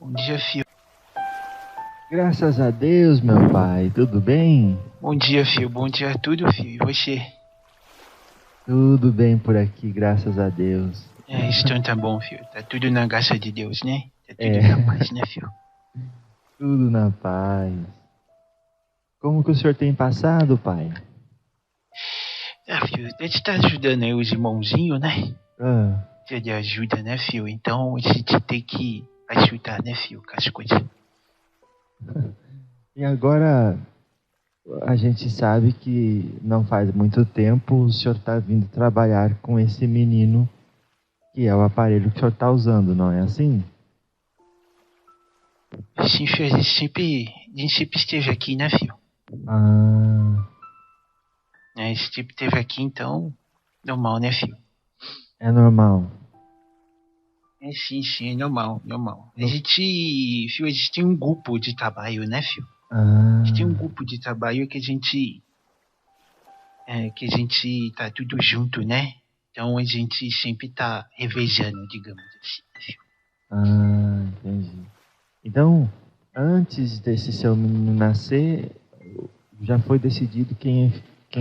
Bom dia, Fio. Graças a Deus, meu pai. Tudo bem? Bom dia, Fio. Bom dia a tudo, Fio. E você? Tudo bem por aqui, graças a Deus. Então tá bom, Fio. Tá tudo na graça de Deus, né? Tá tudo É. na paz, né, Fio? Tudo na paz. Como que o senhor tem passado, pai? Fio, a gente tá ajudando aí os irmãozinhos, né? Ah, Precisa de ajuda, né, Fio? Então a gente tem que ajudar, né, Fio, com as coisas. e agora a gente sabe que não faz muito tempo o senhor está vindo trabalhar com esse menino, que é o aparelho que o senhor está usando, não é assim? Sim, Fio, a gente sempre esteve aqui, né, Fio? Ah, A gente sempre esteve aqui, então, normal, né, Fio? é normal. Sim, é normal, normal. No- Fio, a gente tem um grupo de trabalho, né, Fio? A gente tem um Ah, grupo de trabalho que a gente tá tudo junto, né? Então a gente sempre tá revezando, digamos assim. entendi. Então, antes desse seu menino nascer, já foi decidido quem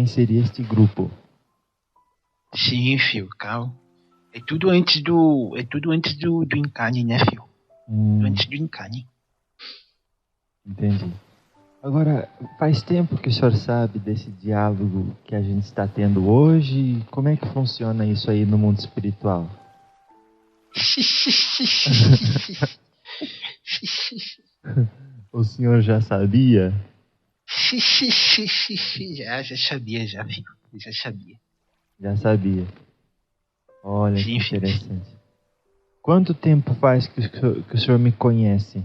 seria este grupo. Sim, Fio, calma. É tudo antes do encarne, né, Fio? Tudo Hum, antes do encarne. entendi. Agora, faz tempo que o senhor sabe desse diálogo que a gente está tendo hoje? Como é que funciona isso aí no mundo espiritual? O senhor já sabia? já sabia, já, Fio. Já sabia. Já sabia. Olha que Sim, Fio. interessante. Quanto tempo faz que o senhor me conhece?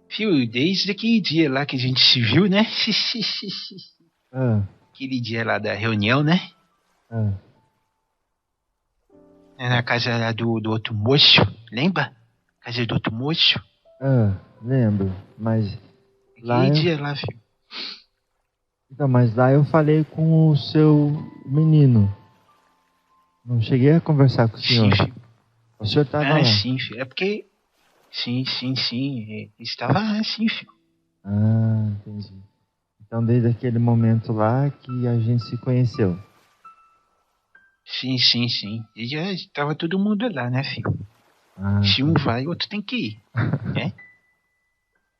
Fio, desde aquele dia lá que a gente se viu, né? Ah, Aquele dia lá da reunião, né? ah, Na casa lá do outro moço, lembra? Casa do outro moço. lembro. Mas lá Aquele eu, dia lá, Fio. então, mas lá eu falei com o seu menino. Não cheguei a conversar com o Sim, senhor. Fio. O senhor estava lá. Sim, Fio. É porque. Sim. Estava assim, Fio. Entendi. Então, desde aquele momento lá que a gente se conheceu. Sim. E já estava todo mundo lá, né, Fio? Se um Tá. vai, o outro tem que ir, né?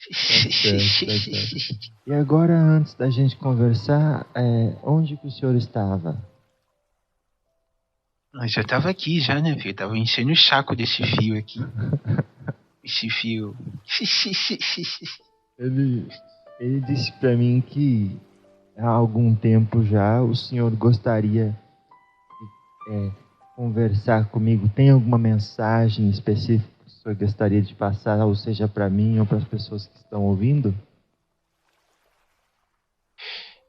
Tá certo, tá certo. E agora, antes da gente conversar, onde que o senhor estava? Mas eu tava aqui já, né, Fio? Tava enchendo o saco desse fio aqui. Esse fio. Ele, ele disse para mim que há algum tempo já o senhor gostaria de conversar comigo. Tem alguma mensagem específica que o senhor gostaria de passar, ou seja, para mim ou para as pessoas que estão ouvindo?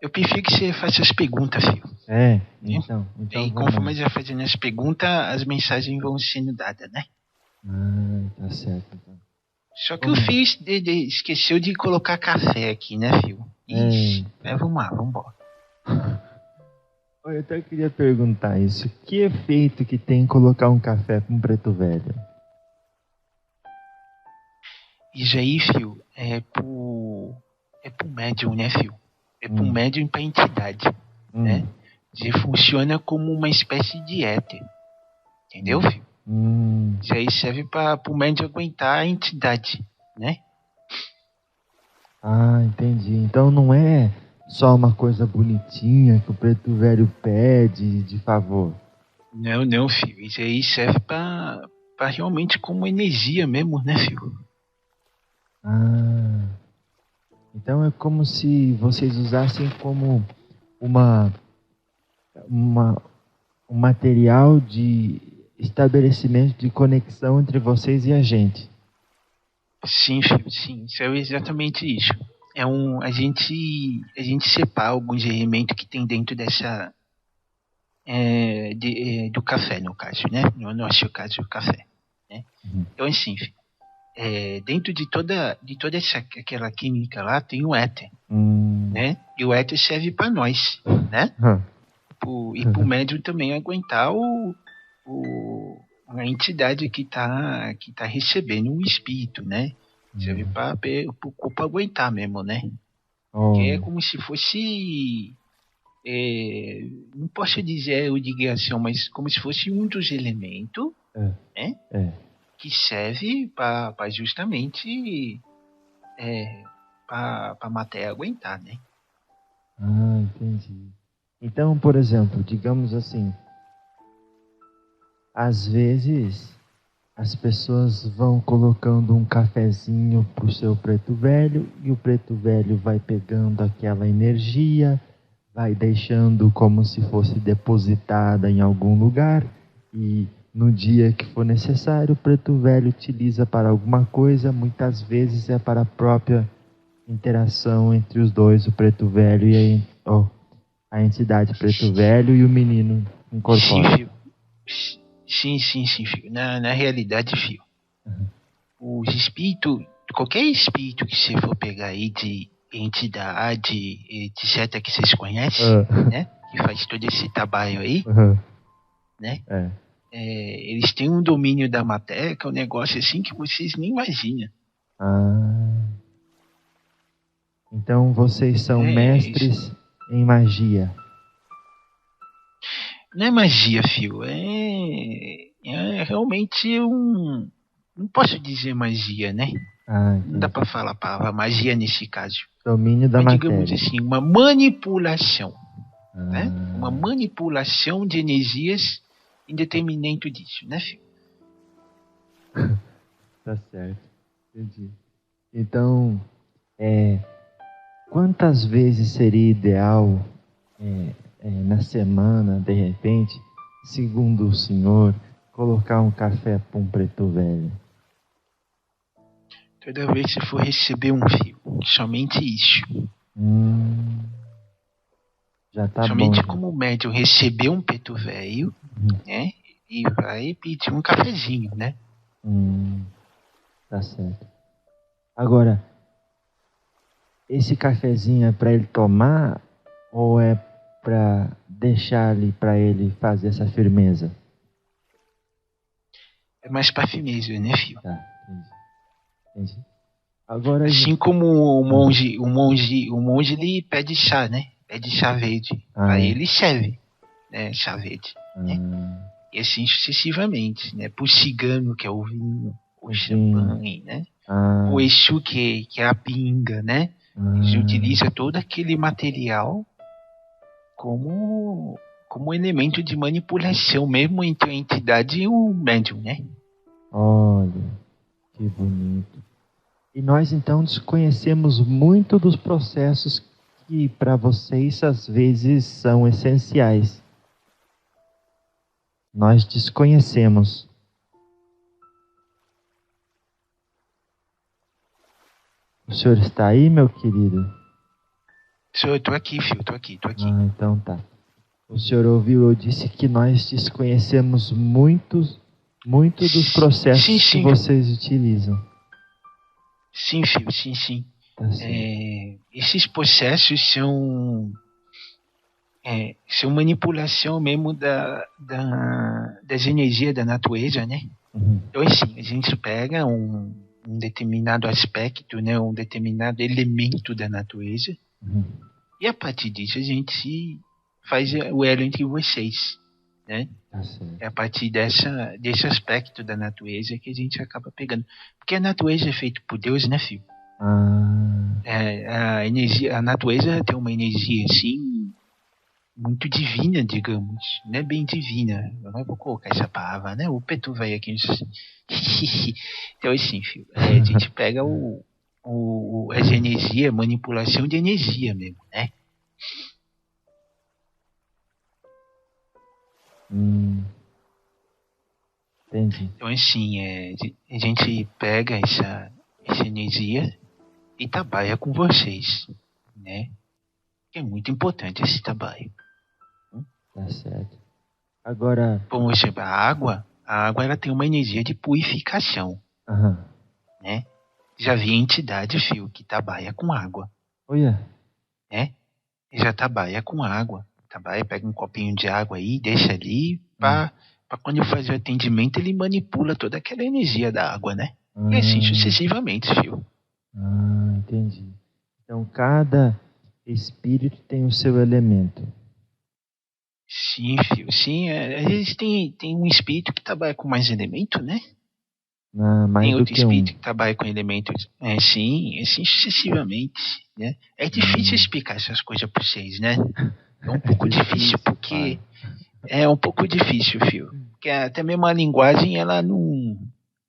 Eu prefiro que você faça as perguntas, Fio. Né? Então E vamos conforme lá. ele vai fazendo as perguntas, as mensagens vão sendo dadas, né? Tá certo. Então. Só que o Vamos lá. Fio esqueceu de colocar café aqui, né, Fio? Ixi, mas vamos lá, vamos embora. Olha, eu até queria perguntar isso. Que efeito que tem colocar um café com preto velho? Isso aí, Fio, é pro médium, né, Fio? É pro Hum, médium e pra entidade, né? hum, Isso funciona como uma espécie de éter, entendeu, hum, Fio? hum. Isso aí serve pro médium aguentar a entidade, né? Entendi. Então não é só uma coisa bonitinha que o preto velho pede de favor. Não, Fio. Isso aí serve pra realmente como energia mesmo, né, Fio? Ah, então é como se vocês usassem como uma, uma, um material de estabelecimento de conexão entre vocês e a gente. Sim, Fio, sim. Isso é exatamente isso. A gente separa alguns elementos que tem dentro dessa do café, no caso, né? No nosso caso, o café, né? Uhum. Então, assim, dentro de toda aquela química lá tem o éter, Hum. né? E o éter serve para nós, né? E pro médium também aguentar o uma entidade que tá recebendo um espírito, né? Serve para o corpo aguentar mesmo, né? Que é como se fosse, não posso dizer o de criação, mas como se fosse um dos elementos, né? Que serve para justamente para a matéria aguentar, né? Ah, entendi. Então, por exemplo, digamos assim, às vezes as pessoas vão colocando um cafezinho pro seu preto velho e o preto velho vai pegando aquela energia, vai deixando como se fosse depositada em algum lugar e no dia que for necessário o preto velho utiliza para alguma coisa, muitas vezes é para a própria interação entre os dois, o preto velho e a entidade preto velho e o menino incorpora. Sim, filho. Na realidade, filho, os espíritos, qualquer espírito que você for pegar aí de entidade, etc., que vocês conhecem, né? Que faz todo esse trabalho aí, né? Eles têm um domínio da matéria que é um negócio assim que vocês nem imaginam. Então vocês são mestres em magia. Não é magia, filho. É realmente um... Não posso dizer magia, né? Não dá pra falar a palavra magia nesse caso. Domínio da matéria. Digamos assim, uma manipulação. Né? Uma manipulação de energias em detrimento disso, né, filho? Tá certo. Entendi. Então, quantas vezes seria ideal na semana, de repente, segundo o senhor, colocar um café para um preto velho? Toda vez que for receber um fio, somente isso. Já tá somente bom. Como o médium receber um preto velho, né? E vai pedir um cafezinho, né? Tá certo. Agora, esse cafezinho é para ele tomar ou é para deixar ali para ele fazer essa firmeza? É mais pra firmeza, né, filho? Tá, entendi. Agora, assim como o monge ele pede chá, né? Pede chá verde. Aí ele serve, né? Chá verde, né? E assim sucessivamente, né? Pro cigano, que é o vinho, o champanhe, né? O Exu, que é a pinga, né? Eles utilizam todo aquele material como elemento de manipulação mesmo entre a entidade e o médium, né? Olha, que bonito. E nós então desconhecemos muito dos processos que para vocês às vezes são essenciais. Nós desconhecemos. O senhor está aí, meu querido? Eu tô aqui, filho, tô aqui. Ah, então tá. O senhor ouviu, eu disse que nós desconhecemos muito dos processos que vocês utilizam. Sim, filho, sim. Tá esses processos são manipulação mesmo das energias da natureza, né? Então, assim, a gente pega um determinado aspecto, né? Um determinado elemento da natureza e a partir disso a gente faz o elo entre vocês, né? É a partir desse aspecto da natureza que a gente acaba pegando. Porque a natureza é feita por Deus, né, filho? A natureza tem uma energia, assim, muito divina, digamos. Não é bem divina. Eu não vou colocar essa palavra, né? O Petu vai aqui. Então, assim, filho, a gente pega essa energia, manipulação de energia mesmo, né? Entendi. Então, assim, a gente pega essa energia e trabalha com vocês, né? É muito importante esse trabalho. Tá certo. Agora... Como você a água ela tem uma energia de purificação, né? Já vi entidade, filho, que trabalha com água. Né? Já trabalha com água. Trabalha, pega um copinho de água aí, deixa ali para Pra quando eu fazer o atendimento, ele manipula toda aquela energia da água, né? E assim sucessivamente, fio. Entendi. Então cada espírito tem o seu elemento. Sim, fio. Sim, às vezes tem um espírito que trabalha com mais elemento, né? Mais tem do outro que espírito um. que trabalha com elementos. Sim, assim sucessivamente, né? É difícil explicar essas coisas pra vocês, né? É um pouco difícil, porque... É um pouco difícil, fio. Porque até mesmo a linguagem, ela não...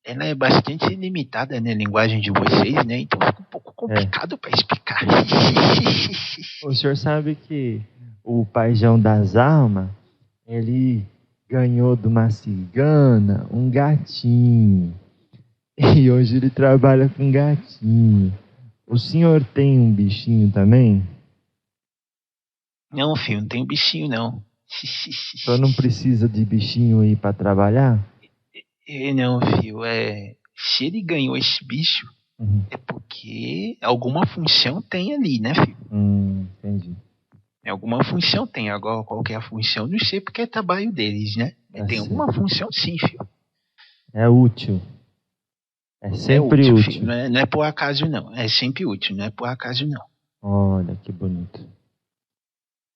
Ela é bastante limitada, né? A linguagem de vocês, né? Então fica um pouco complicado para explicar. O senhor sabe que o paizão das almas, ele ganhou de uma cigana um gatinho. E hoje ele trabalha com gatinho. O senhor tem um bichinho também? Não, filho, não tem bichinho, não. O senhor não precisa de bichinho aí para trabalhar? Não, filho, se ele ganhou esse bicho, é porque alguma função tem ali, né, filho? Entendi. Alguma função tem. Agora, qual que é a função? Não sei, porque é trabalho deles, né? Mas tem alguma função sim, filho. É útil. É sempre útil. Filho. Não é por acaso, não. É sempre útil, não é por acaso, não. Olha, que bonito.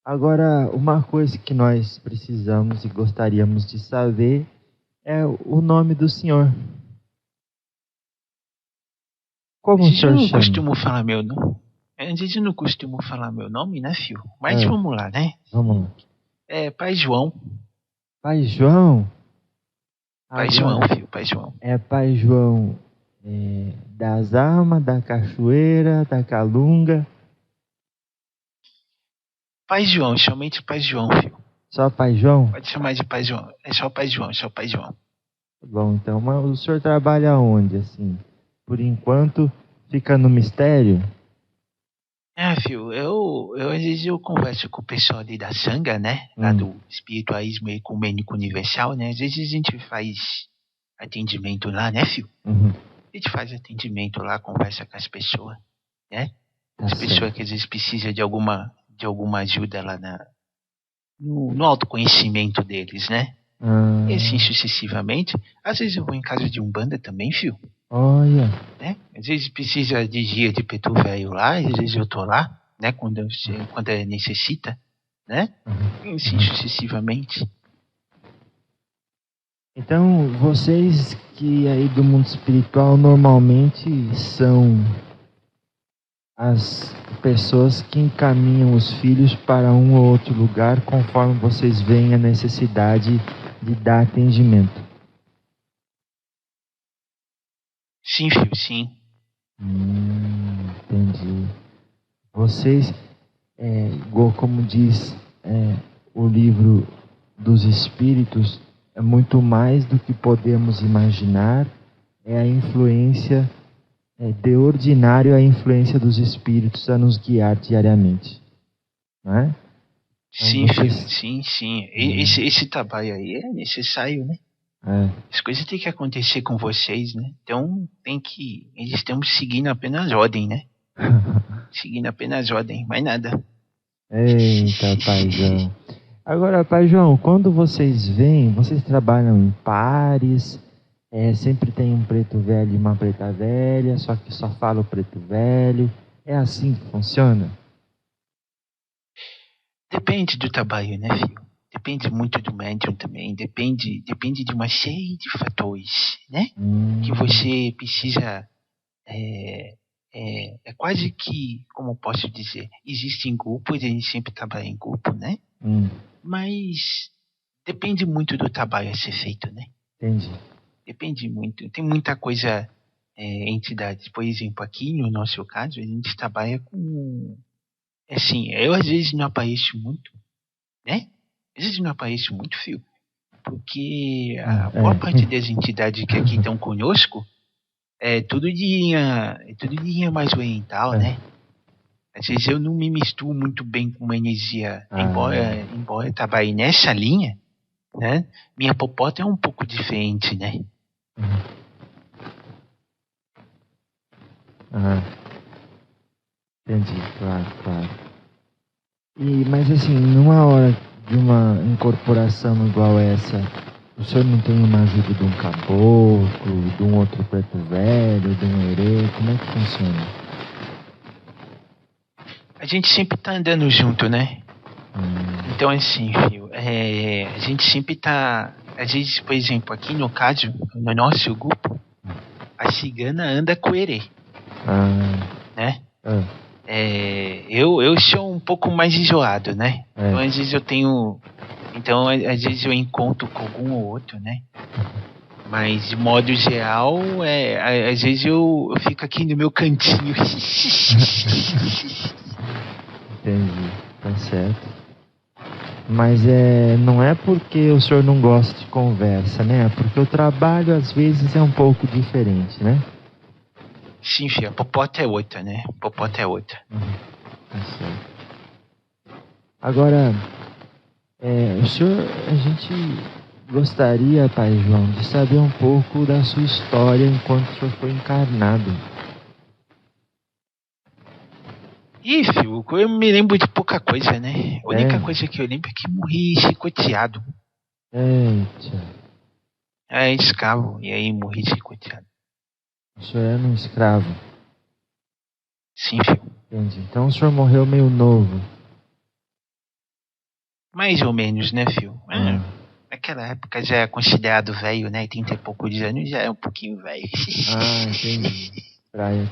Agora, uma coisa que nós precisamos e gostaríamos de saber é o nome do senhor. Como o senhor chama? Eu não costumo falar meu nome. Às vezes eu não costumo falar meu nome, né, filho? Mas vamos lá, né? Vamos lá. É Pai João. Pai João? Pai João, filho, Pai João. É Pai João das almas, da cachoeira, da calunga? Pai João, somente Pai João, filho. Só Pai João? Pode chamar de Pai João. É só Pai João, só Pai João. Bom, então, mas o senhor trabalha onde, assim? Por enquanto, fica no mistério? Filho, eu às vezes eu converso com o pessoal ali da Sangha, né? Lá do Espiritualismo Ecumênico Universal, né? Às vezes a gente faz atendimento lá, né, filho? A gente faz atendimento lá, conversa com as pessoas, né? As pessoas que às vezes precisam de alguma ajuda lá no autoconhecimento deles, né? E assim sucessivamente. Às vezes eu vou em casa de Umbanda também, filho. Olha. Né? Às vezes precisa de dia de preto velho lá, às vezes eu tô lá, né? Quando necessita, né? E assim sucessivamente. Então, vocês que aí do mundo espiritual normalmente são as pessoas que encaminham os filhos para um ou outro lugar conforme vocês veem a necessidade de dar atendimento. Sim, filho, sim. Entendi. Vocês, como diz o livro dos Espíritos, é muito mais do que podemos imaginar, é a influência, de ordinário a influência dos Espíritos a nos guiar diariamente. Não é? Sim, então, filho, sim. Esse trabalho aí é necessário, né? As coisas têm que acontecer com vocês, né? Então eles estão seguindo apenas ordem, né? Seguindo apenas ordem, mais nada. Eita, paizão. Agora, pai João, quando vocês vêm, vocês trabalham em pares, sempre tem um preto velho e uma preta velha, só que só fala o preto velho. É assim que funciona? Depende do trabalho, né, filho? Depende muito do médium também, depende de uma série de fatores, né? Que você precisa... É quase que, como eu posso dizer, existem grupos, a gente sempre trabalha em grupo, né? Mas depende muito do trabalho a ser feito, né? Entendi. Depende muito. Tem muita coisa, entidades. Por exemplo, aqui no nosso caso, a gente trabalha com... Assim, eu às vezes não apareço muito, né? Às vezes não apareço muito, filho. Porque a boa parte das entidades que aqui estão conosco é tudo de linha mais oriental, né? Às vezes eu não me misturo muito bem com uma energia, embora eu trabalhe nessa linha, né? Minha popota é um pouco diferente, né? Entendi, claro. Mas assim, numa hora de uma incorporação igual essa, O senhor não tem uma ajuda de um caboclo, de um outro preto velho, de um herê? Como é que funciona? A gente sempre tá andando junto, né? Então, assim, filho, a gente sempre tá... Às vezes, por exemplo, aqui no caso, no nosso grupo, a cigana anda com o herê. Né? Eu sou um pouco mais isolado, né? Então, às vezes eu tenho... Então, às vezes eu encontro com algum ou outro, né? Mas, de modo geral, às vezes eu fico aqui no meu cantinho. Entendi, tá certo. Mas não é porque o senhor não gosta de conversa, né? É porque o trabalho, às vezes, é um pouco diferente, né? Sim, filho, a popota é outra, né? Popota é outra. Tá certo. Agora, o senhor, a gente gostaria, Pai João, de saber um pouco da sua história enquanto o senhor foi encarnado. Ih, filho, eu me lembro de pouca coisa, né? A única coisa que eu lembro é que morri chicoteado. Eita. Escravo, e aí morri chicoteado. O senhor era um escravo? Sim, filho. Entendi. Então o senhor morreu meio novo? Mais ou menos, né, filho? Naquela época já é considerado velho, né? 30 e poucos anos já é um pouquinho velho. Entendi.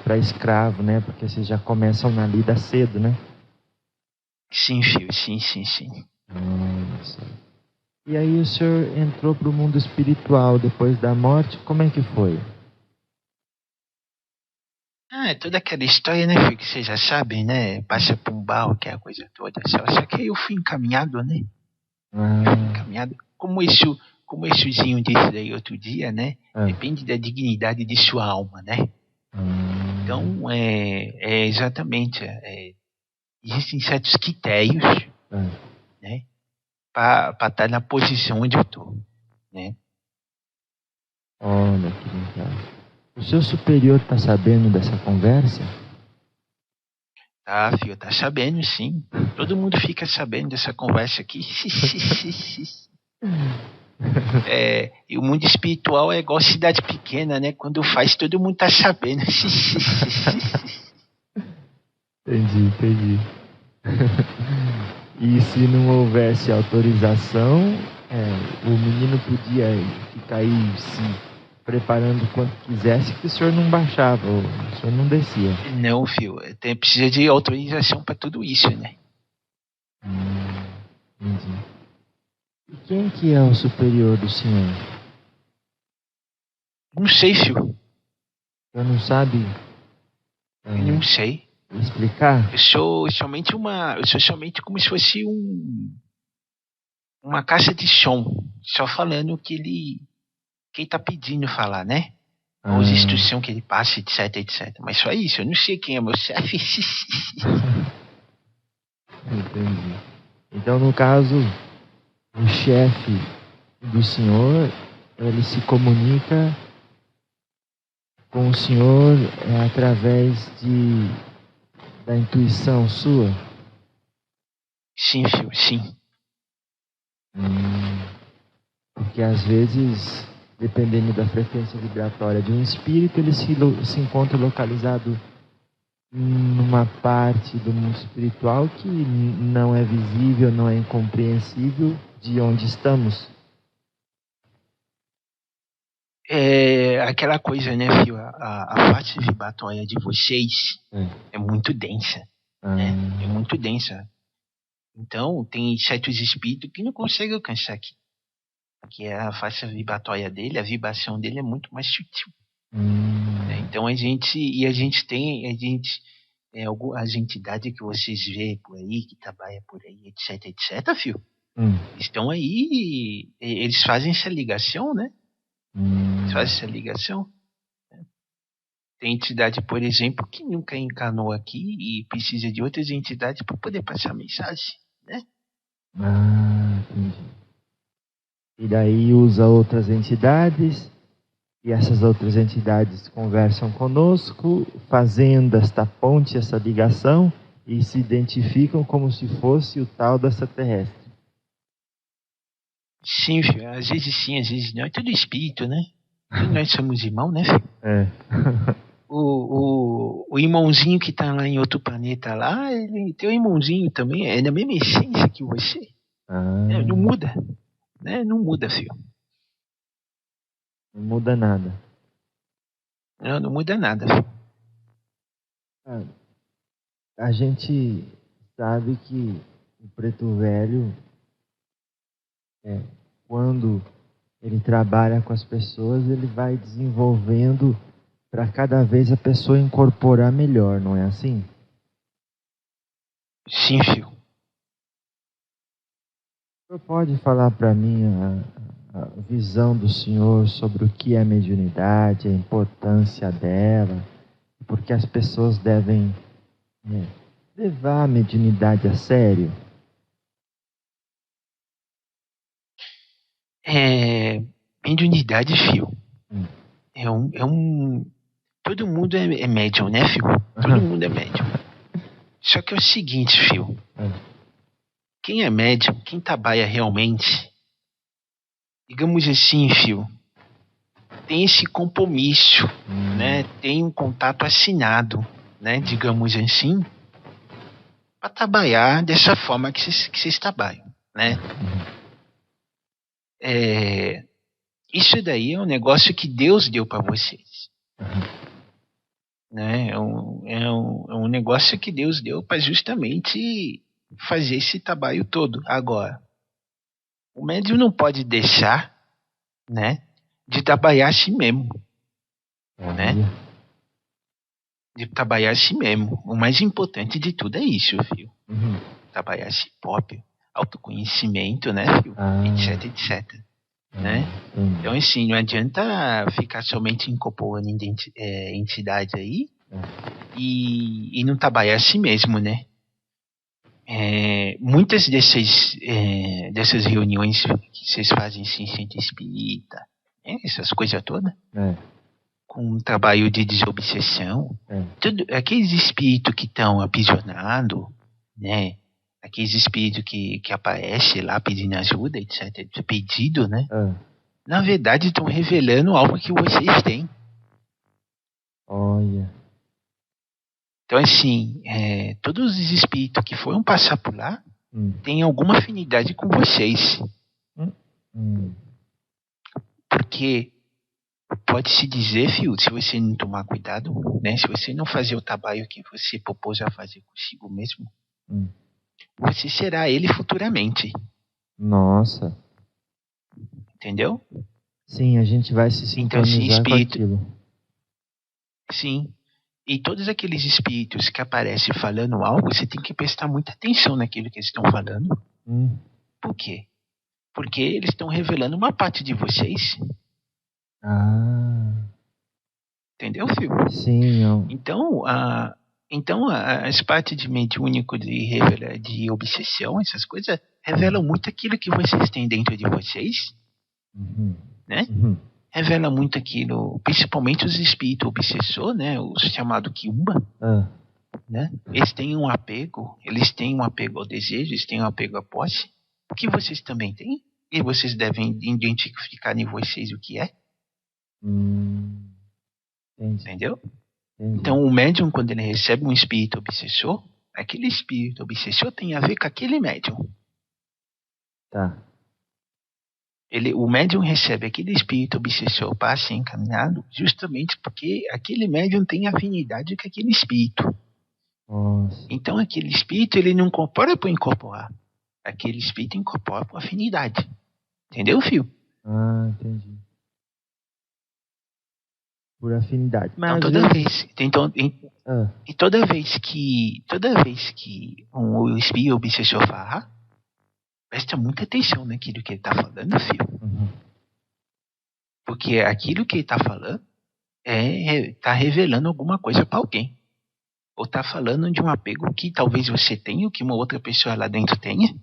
Pra escravo, né? Porque vocês já começam na lida cedo, né? Sim, filho, sim. Nossa. E aí o senhor entrou pro mundo espiritual depois da morte, como é que foi? Toda aquela história, né, filho, que vocês já sabem, né? Passa por um barro, que é a coisa toda. Só que aí eu fui encaminhado, né? Encaminhado. Como esse disse aí outro dia, né? Depende da dignidade de sua alma, né? Então, exatamente. Existem certos critérios, né? Para estar na posição onde eu estou, né? Olha que legal. O seu superior está sabendo dessa conversa? Tá, filho, tá sabendo, sim. Todo mundo fica sabendo dessa conversa aqui. E o mundo espiritual é igual cidade pequena, né? Quando faz, todo mundo tá sabendo. Entendi. E se não houvesse autorização, o menino podia ficar aí se preparando quanto quisesse, que o senhor não baixava, o senhor não descia. Não, filho, precisa de autorização para tudo isso, né? Entendi. E quem que é o superior do senhor? Não sei, filho. Eu não sabe? Não sei. Explicar? Eu sou somente como se fosse uma caixa de som, só falando o que ele tá pedindo falar, né? As instruções que ele passa, etc. Mas só isso, eu não sei quem é meu chefe. Entendi. Então, no caso, o chefe do senhor, ele se comunica com o senhor através da intuição sua? Sim, filho, sim. Porque às vezes, dependendo da frequência vibratória de um espírito, ele se encontra localizado numa parte do mundo espiritual que não é visível, não é incompreensível de onde estamos. Aquela coisa, né, filho? A parte vibratória de vocês é muito densa, né? É muito densa. Então, tem certos espíritos que não conseguem alcançar aqui. Porque a faixa vibratória dele, a vibração dele é muito mais sutil. Então, as entidades que vocês veem por aí, que trabalham por aí, etc, filho, estão aí, eles fazem essa ligação, né? Eles fazem essa ligação. Tem entidade, por exemplo, que nunca encarnou aqui e precisa de outras entidades para poder passar a mensagem, né? Entendi. E daí usa outras entidades, e essas outras entidades conversam conosco, fazendo esta ponte, essa ligação, e se identificam como se fosse o tal do extraterrestre. Sim, filho. Às vezes sim, às vezes não. É tudo espírito, né? E nós somos irmãos, né, filho? É. O irmãozinho que tá lá em outro planeta lá, ele tem um irmãozinho também, é da mesma essência que você. Ah, Não muda, né? Não muda, filho. não muda nada. Não muda nada, filho. Ah, a gente sabe que o preto velho, quando ele trabalha com as pessoas, ele vai desenvolvendo para cada vez a pessoa incorporar melhor, não é assim? Sim, filho. O senhor pode falar para mim a visão do senhor sobre o que é mediunidade, a importância dela, porque as pessoas devem levar a mediunidade a sério? Mediunidade, filho. Hum. Todo mundo é médium, né, filho? Todo mundo é médium. Só que é o seguinte, filho. Quem é médium, quem trabalha realmente, digamos assim, filho, tem esse compromisso, né? Tem um contato assinado, né? Digamos assim, para trabalhar dessa forma que vocês trabalham, né? Isso daí é um negócio que Deus deu para vocês, né? É um negócio que Deus deu para justamente fazer esse trabalho todo. Agora, o médium não pode deixar, né, de trabalhar a si mesmo, né? De trabalhar a si mesmo. O mais importante de tudo é isso, filho. Trabalhar a si próprio, autoconhecimento, né, filho? Etc, etc. Né? Então, assim, não adianta ficar somente incorporando entidade aí e não trabalhar a si mesmo, né? Muitas dessas reuniões que vocês fazem assim, centro espírita, essas coisas todas, com um trabalho de desobsessão, aqueles espíritos que estão aprisionados, né? Aqueles espíritos que aparecem lá pedindo ajuda, etc., pedido, né? Na verdade, estão revelando algo que vocês têm. Olha. Então, assim, todos os espíritos que foram passar por lá têm alguma afinidade com vocês. Porque pode-se dizer, filho, se você não tomar cuidado, né? Se você não fazer o trabalho que você propôs a fazer consigo mesmo, você será ele futuramente. Nossa. Entendeu? Sim, a gente vai se sintonizar então, espírito, com aquilo. Sim. E todos aqueles espíritos que aparecem falando algo, você tem que prestar muita atenção naquilo que eles estão falando. Por quê? Porque eles estão revelando uma parte de vocês. Entendeu, filho? Sim. Então, as partes de mediúnico, de obsessão, essas coisas, revelam muito aquilo que vocês têm dentro de vocês. Né? Revela muito aquilo, principalmente os espíritos obsessor, né? Os chamados Kiumba. Né? Eles têm um apego ao desejo, eles têm um apego à posse, o que vocês também têm, e vocês devem identificar em vocês o que é. Entendeu? Então, o médium, quando ele recebe um espírito obsessor, aquele espírito obsessor tem a ver com aquele médium. Tá. O médium recebe aquele espírito obsessor para ser encaminhado justamente porque aquele médium tem afinidade com aquele espírito. Nossa. Então, aquele espírito, ele não incorpora por incorporar. Aquele espírito incorpora por afinidade. Entendeu, filho? Entendi. Por afinidade. Mas então, toda vez que o espírito obsessor fala, presta muita atenção naquilo que ele está falando, filho. Porque aquilo que ele está falando está revelando alguma coisa para alguém. Ou está falando de um apego que talvez você tenha, ou que uma outra pessoa lá dentro tenha,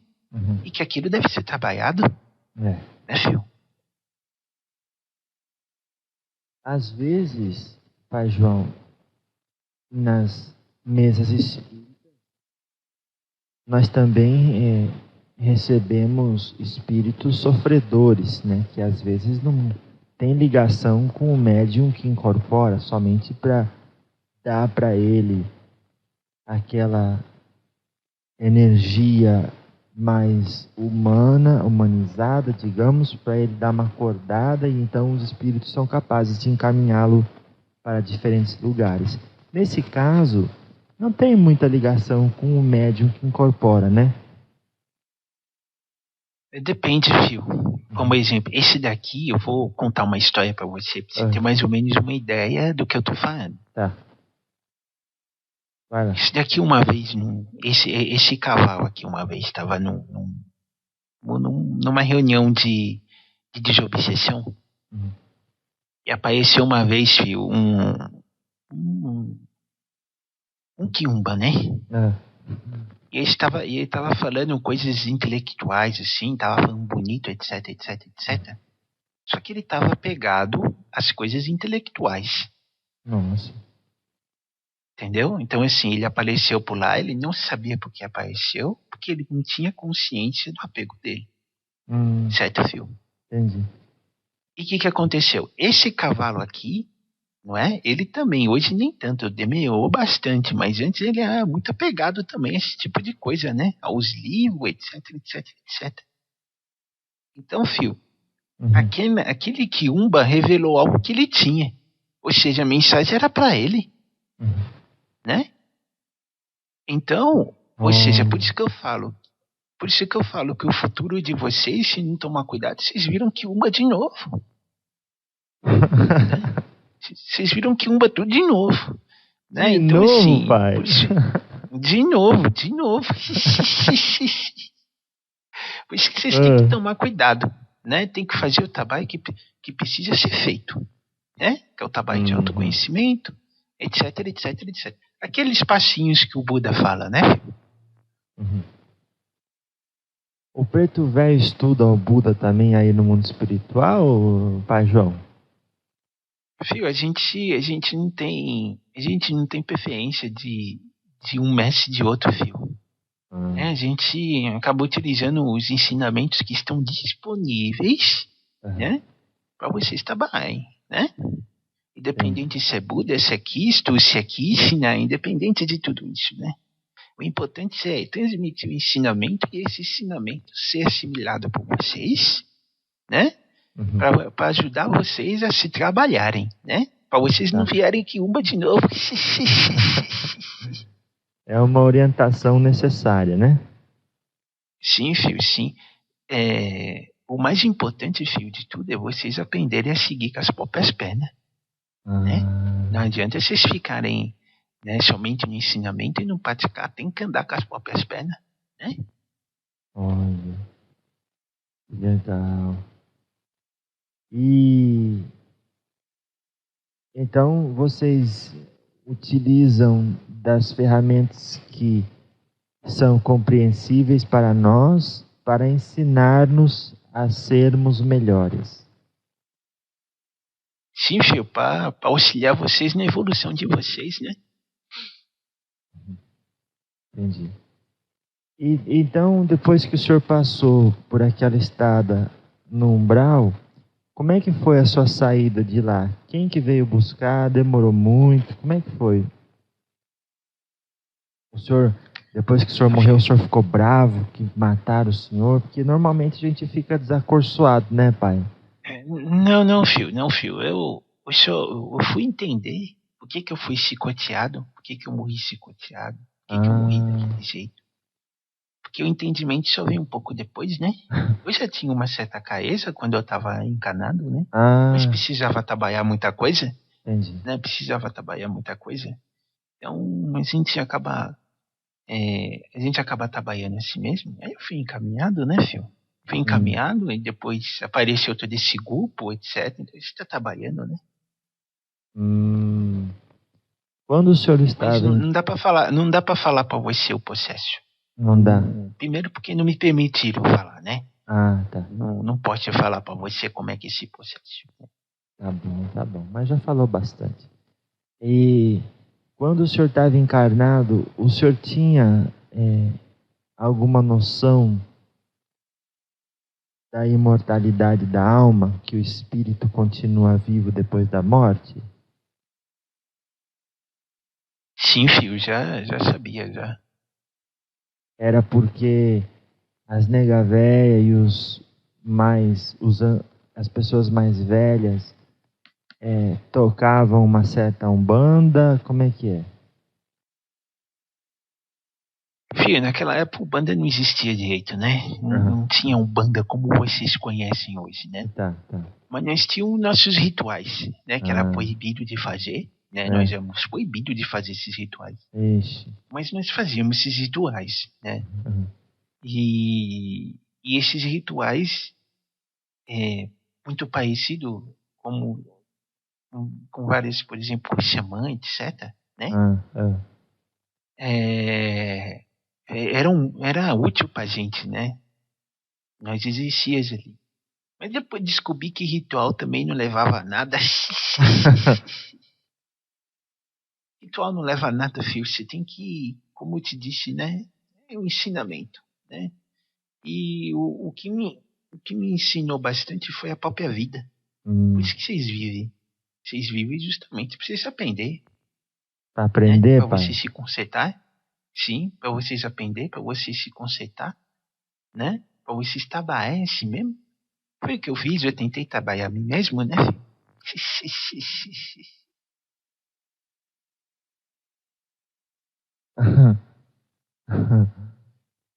e que aquilo deve ser trabalhado. Né, filho? Às vezes, Pai João, nas mesas espíritas, nós também recebemos espíritos sofredores, né? Que às vezes não tem ligação com o médium que incorpora, somente para dar para ele aquela energia mais humana, humanizada, digamos, para ele dar uma acordada, e então os espíritos são capazes de encaminhá-lo para diferentes lugares. Nesse caso, não tem muita ligação com o médium que incorpora, né? Depende, Fio. Como exemplo, esse daqui, eu vou contar uma história para você ter mais ou menos uma ideia do que eu tô falando. Tá. Vai lá. Esse daqui uma vez, esse cavalo aqui uma vez estava numa reunião de desobsessão. E apareceu uma vez, Fio, um quiumba, né? E ele estava falando coisas intelectuais, assim, estava falando bonito, etc, etc, etc. Só que ele estava apegado às coisas intelectuais. Nossa. Entendeu? Então, assim, ele apareceu por lá, ele não sabia por que apareceu, porque ele não tinha consciência do apego dele. Certo, Fio? Entendi. E o que aconteceu? Esse cavalo aqui, não é? Ele também, hoje nem tanto, demeou bastante, mas antes ele era muito apegado também a esse tipo de coisa, né? Aos livros, etc, etc, etc. Então, Fio, aquele quiumba revelou algo que ele tinha. Ou seja, a mensagem era para ele. Né? Então, ou seja, por isso que eu falo que o futuro de vocês, se não tomar cuidado, vocês viram quiumba de novo. Né? Vocês viram quiumba tudo de novo. Né? De então, novo, assim, pai? de novo. Por isso que vocês têm que tomar cuidado. Né? Tem que fazer o trabalho que precisa ser feito. Né? Que é o trabalho de autoconhecimento, etc, etc, etc. Aqueles passinhos que o Buda fala, né? O preto velho estuda o Buda também aí no mundo espiritual, pai João? Filho, a gente não tem preferência de um mestre de outro, filho. Né? A gente acabou utilizando os ensinamentos que estão disponíveis, né? Para vocês trabalharem, né? Independente se é Buda, se é Cristo, se é Krishna, independente de tudo isso, né? O importante é transmitir o ensinamento e esse ensinamento ser assimilado por vocês, né? Para ajudar vocês a se trabalharem, né? Para vocês não vierem quiumba de novo. É uma orientação necessária, né? Sim, filho, sim. O mais importante, filho, de tudo é vocês aprenderem a seguir com as próprias pernas. Né? Não adianta vocês ficarem, né, somente no ensinamento e não praticar. Tem que andar com as próprias pernas. Né? Olha, legal. E então vocês utilizam das ferramentas que são compreensíveis para nós, para ensinar-nos a sermos melhores. Sim, filho, para auxiliar vocês na evolução de vocês, né? Entendi. E então, depois que o senhor passou por aquela estada no umbral, como é que foi a sua saída de lá? Quem que veio buscar? Demorou muito? Como é que foi? O senhor, depois que o senhor morreu, o senhor ficou bravo que mataram o senhor? Porque normalmente a gente fica desacorçoado, né, pai? Não, filho. Eu fui entender por que eu fui chicoteado, por que eu morri chicoteado, por que eu morri daquele jeito. Porque o entendimento só veio um pouco depois, né? Eu já tinha uma certa clareza quando eu estava encanado, né? Mas precisava trabalhar muita coisa. Entendi. Né? Precisava trabalhar muita coisa. Então, a gente acaba trabalhando assim mesmo. Aí eu fui encaminhado, né, filho? Fui encaminhado e depois apareceu todo esse grupo, etc. Então, você está trabalhando, né? Quando o senhor estava... Mas não dá para falar para você o processo. Não dá. Primeiro porque não me permitiram falar, né? Tá. Não posso falar para você como é que é esse processo. Tá bom. Mas já falou bastante. E quando o senhor estava encarnado, o senhor tinha alguma noção da imortalidade da alma, que o espírito continua vivo depois da morte? Sim, filho, já sabia, já. Era porque as nega véia e as pessoas mais velhas tocavam uma certa umbanda? Como é que é? Filho, naquela época o banda não existia direito, né? Não tinha um banda como vocês conhecem hoje, né? Tá. Mas nós tínhamos nossos rituais, né? Que era proibido de fazer, né? Nós éramos proibidos de fazer esses rituais. Ixi. Mas nós fazíamos esses rituais, né? E esses rituais muito parecido com várias, por exemplo, xamã, etc, né? Era útil pra gente, né? Nós existíamos ali. Mas depois descobri que ritual também não levava a nada. Ritual não leva a nada, filho. Você tem que, como eu te disse, né? É um ensinamento, né? E o que me ensinou bastante foi a própria vida. Por isso que vocês vivem. Vocês vivem justamente para vocês aprender. Pra aprender, né? Para pai? vocês se consertar. Sim, para vocês aprender, para vocês se consertar, né? Para vocês trabalhar assim mesmo. Foi o que eu fiz, eu tentei trabalhar a mim mesmo, né?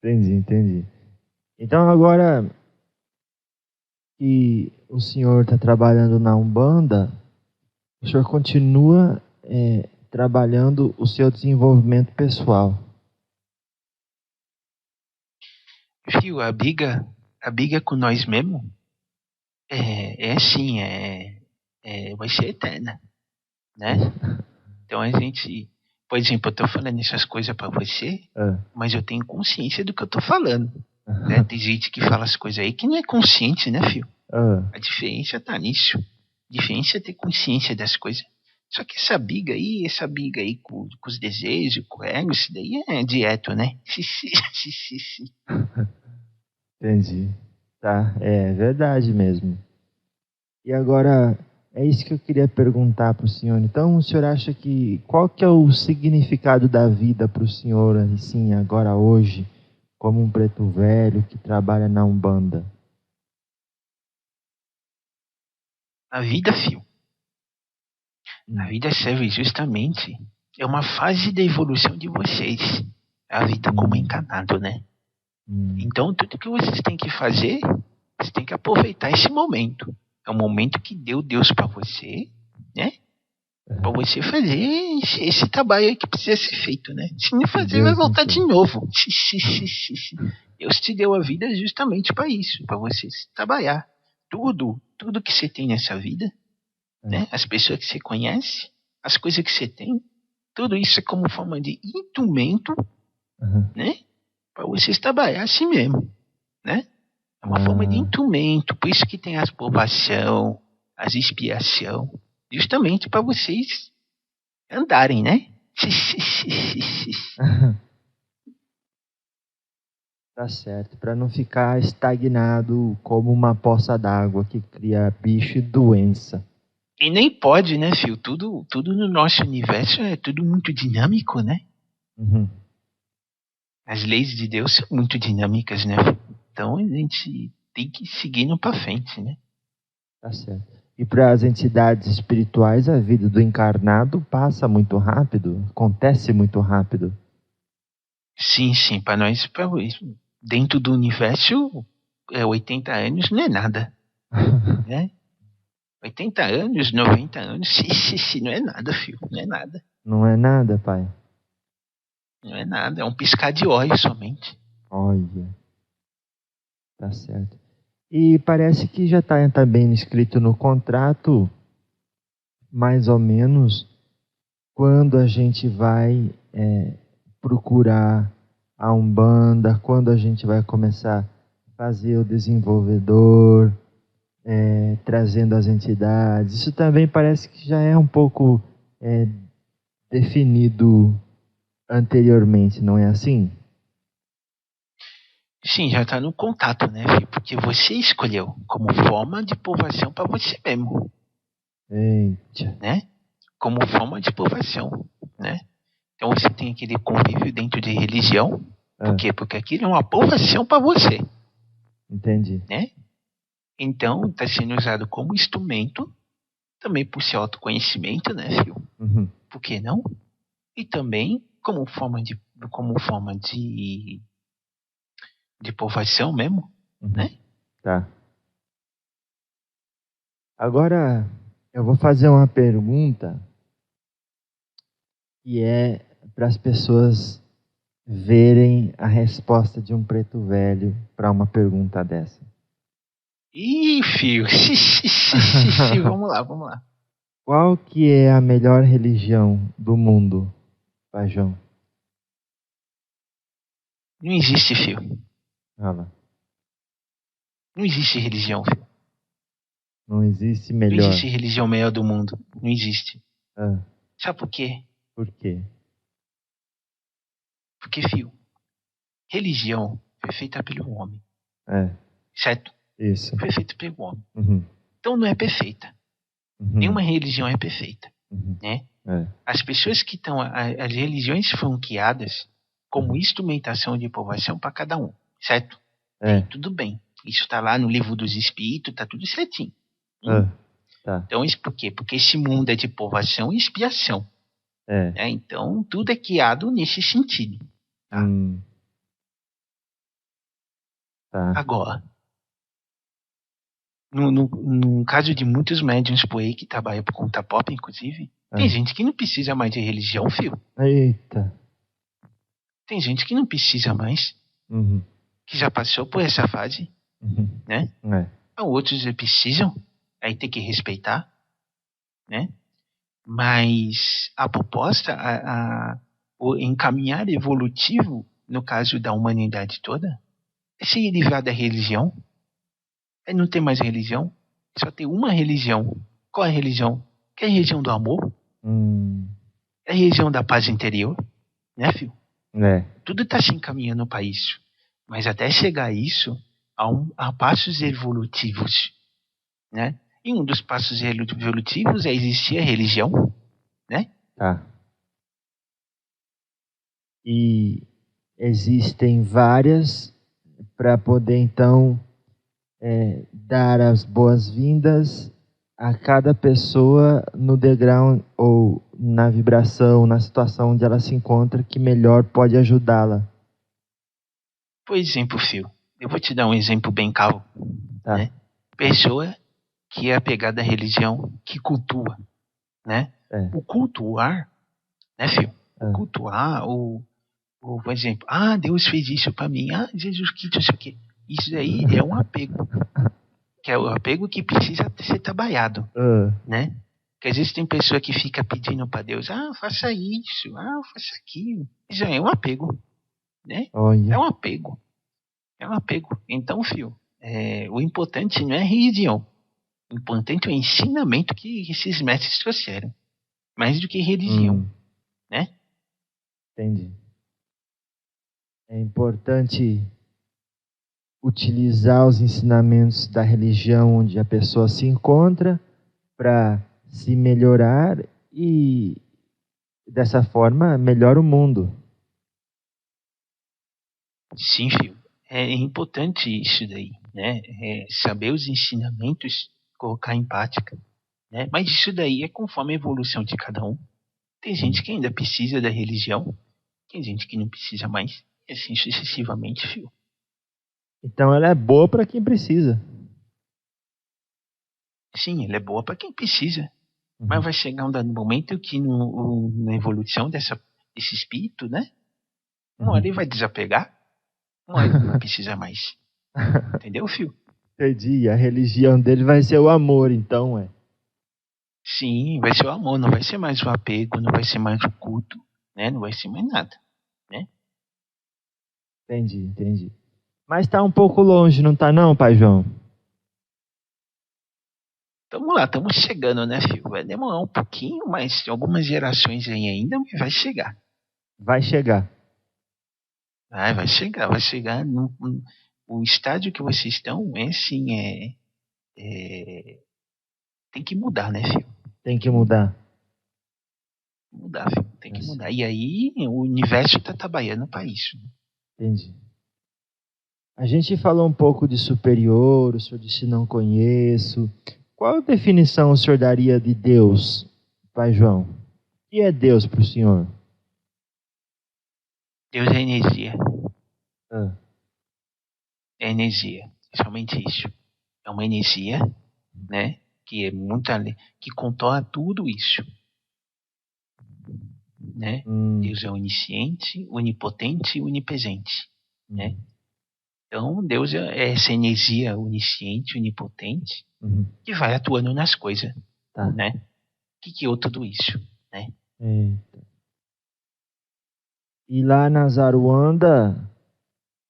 Entendi. Então agora que o senhor está trabalhando na Umbanda, o senhor continua trabalhando o seu desenvolvimento pessoal. Fio, a briga com nós mesmo assim, vai ser eterna, né? Então a gente, por exemplo, eu tô falando essas coisas pra você, mas eu tenho consciência do que eu tô falando, né? Tem gente que fala as coisas aí que não é consciente, né, filho? A diferença tá nisso. A diferença é ter consciência das coisas. Só que essa briga aí com os desejos, com o ego, isso daí é direto, né? Entendi. Tá, é verdade mesmo. E agora, é isso que eu queria perguntar para o senhor. Então, o senhor acha qual que é o significado da vida para o senhor, assim, agora hoje, como um preto velho que trabalha na Umbanda? A vida, filho. A vida serve justamente. É uma fase da evolução de vocês. A vida como encanado, né? Então, tudo que vocês têm que fazer, vocês têm que aproveitar esse momento. É um momento que deu Deus para você, né? Para você fazer esse trabalho aí que precisa ser feito, né? Se não fazer, vai voltar de novo. Deus te deu a vida justamente para isso, para você trabalhar. Tudo que você tem nessa vida, né? As pessoas que você conhece, as coisas que você tem, tudo isso é como forma de instrumento, né? Para vocês trabalhar assim mesmo, né? É uma forma de instrumento, por isso que tem as provação, as expiação, justamente para vocês andarem, né? Tá certo, para não ficar estagnado como uma poça d'água que cria bicho e doença. E nem pode, né, filho? Tudo no nosso universo é tudo muito dinâmico, né? As leis de Deus são muito dinâmicas, né? Então a gente tem que seguir indo pra frente, né? Tá certo. E para as entidades espirituais, a vida do encarnado passa muito rápido, acontece muito rápido. Sim, para nós, dentro do universo, 80 anos não é nada, né? 80 anos, 90 anos, não é nada, filho, não é nada. Não é nada, pai? Não é nada, é um piscar de olhos somente. Olha, tá certo. E parece que já está também escrito no contrato, mais ou menos, quando a gente vai procurar a Umbanda, quando a gente vai começar a fazer o desenvolvedor, trazendo as entidades. Isso também parece que já é um pouco definido anteriormente, não é assim? Sim, já tá no contato, né, filho? Porque você escolheu como forma de povoação para você mesmo, Eita. né? Como forma de povoação, né? Então você tem aquele convívio dentro de religião. Por quê? Porque aquilo é uma povoação para você. Entendi. Né? Então está sendo usado como instrumento também por seu autoconhecimento, né, filho? Uhum. Por que não? E também como forma de povoação mesmo, né? Tá. Agora eu vou fazer uma pergunta que é para as pessoas verem a resposta de um preto velho para uma pergunta dessa. Ih, filho. Vamos lá. Qual que é a melhor religião do mundo, Pajão? Não existe, filho. Fala. Não existe religião, filho. Não existe Não melhor. existe religião melhor do mundo. Não existe. Ah, Sabe por quê? por quê? Porque, filho, religião foi feita pelo homem. É, Certo? isso. Foi feita pelo homem. Uhum. Então não é perfeita. Uhum. Nenhuma religião é perfeita. Uhum. Né? É. As pessoas que estão. As religiões foram criadas como instrumentação de povoação para cada um. Certo? É. E tudo bem. Isso está lá no livro dos Espíritos, tá tudo certinho. Tá. Então, isso por quê? Porque esse mundo é de povoação e expiação. É. Né? Então, tudo é criado nesse sentido. Tá? Tá. Agora, no caso de muitos médiums por aí que trabalham por conta própria, inclusive, tem gente que não precisa mais de religião, filho. Eita. Tem gente que não precisa mais, Uhum. que já passou por essa fase, Uhum. né? É. Outros precisam, aí tem que respeitar, né? Mas a proposta, o encaminhar evolutivo, no caso da humanidade toda, é se livrar da religião, é não ter mais religião, só ter uma religião. Qual é a religião? Que é a religião do amor, é a religião da paz interior, né, filho? É. Tudo está se encaminhando para isso. Mas até chegar a isso, há passos evolutivos, né? E um dos passos evolutivos é existir a religião, né? Tá. E existem várias para poder então dar as boas-vindas a cada pessoa no degrau ou na vibração, na situação onde ela se encontra, que melhor pode ajudá-la. Por exemplo, Phil, eu vou te dar um exemplo bem calmo. Tá. Né? Pessoa que é apegada à religião, que cultua, né? O cultuar, né, Phil? O cultuar, por exemplo, Deus fez isso para mim, Jesus Cristo, isso aqui. Isso aí é um apego. Que é o apego que precisa ser trabalhado, né? Porque às vezes tem pessoa que fica pedindo para Deus, faça isso, faça aquilo. Isso é um apego, né? Olha. É um apego. É um apego. Então, filho, o importante não é religião. O importante é o ensinamento que esses mestres trouxeram. Mais do que religião, né? Entendi. É importante utilizar os ensinamentos da religião onde a pessoa se encontra para se melhorar e dessa forma melhora o mundo. Sim, filho. É importante isso daí, né? Saber os ensinamentos, colocar em prática, né? Mas isso daí é conforme a evolução de cada um. Tem gente que ainda precisa da religião, tem gente que não precisa mais, e assim sucessivamente, filho. Então ela é boa para quem precisa. Sim, ela é boa para quem precisa. Mas vai chegar um dado momento que na evolução desse espírito, né? Uma hora ele vai desapegar, uma hora ele não vai precisar mais. Entendeu, filho? Entendi. A religião dele vai ser o amor, então, Sim, vai ser o amor, não vai ser mais o apego, não vai ser mais o culto, né? Não vai ser mais nada, né? Entendi. Mas tá um pouco longe, não tá não, pai João? Tamo lá, estamos chegando, né, filho? Vai demorar um pouquinho, mas algumas gerações aí ainda vai chegar. Vai chegar. Vai chegar, vai chegar. O estádio que vocês estão é assim, tem que mudar, né, filho? Tem que mudar. Mudar, filho. Tem que mudar. E aí o universo tá trabalhando para isso. Entendi. A gente falou um pouco de superior, o senhor disse não conheço. Qual definição o senhor daria de Deus, Pai João? O que é Deus para o senhor? Deus é energia. Ah. É energia. É somente isso. É uma energia, né? Que é muito além, que controla tudo isso. Né? Deus é onisciente, onipotente e onipresente. Né? Então, Deus é essa energia onisciente, onipotente, que vai atuando nas coisas. Tá. Né? Que criou tudo isso. Né? E lá na Zaruanda,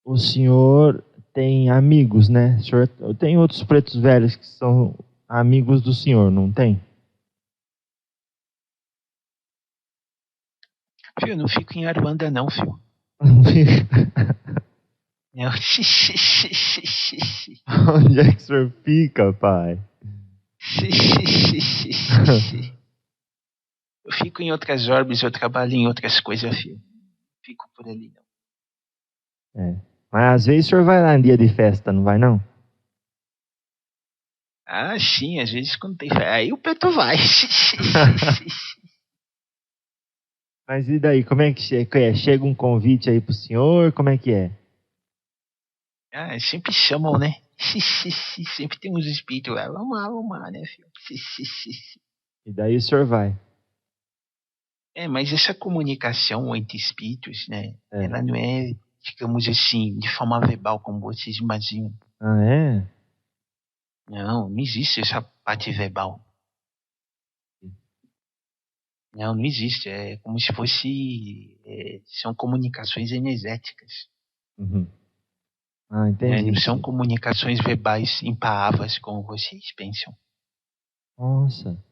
o senhor tem amigos, né? O senhor tem outros pretos velhos que são amigos do senhor, não tem? Filho, eu não fico em Aruanda não, filho. Não. Onde é que o senhor fica, pai? Eu fico em outras orbes, eu trabalho em outras coisas, filho. Fico por ali, não. Mas às vezes o senhor vai lá em dia de festa, não vai não? Ah, sim, às vezes quando tem festa. Aí o preto vai. Mas e daí, como é que é? Chega um convite aí pro senhor, como é que é? Ah, sempre chamam, né? Sempre tem uns espíritos lá. Vamos lá, né, filho? E daí o senhor vai? Mas essa comunicação entre espíritos, né? Ela não é, digamos assim, de forma verbal, como vocês imaginam. Ah, é? Não existe essa parte verbal. Não existe. É como se fosse... são comunicações energéticas. Ah, entendi. Não são comunicações verbais em palavras, como vocês pensam. Nossa.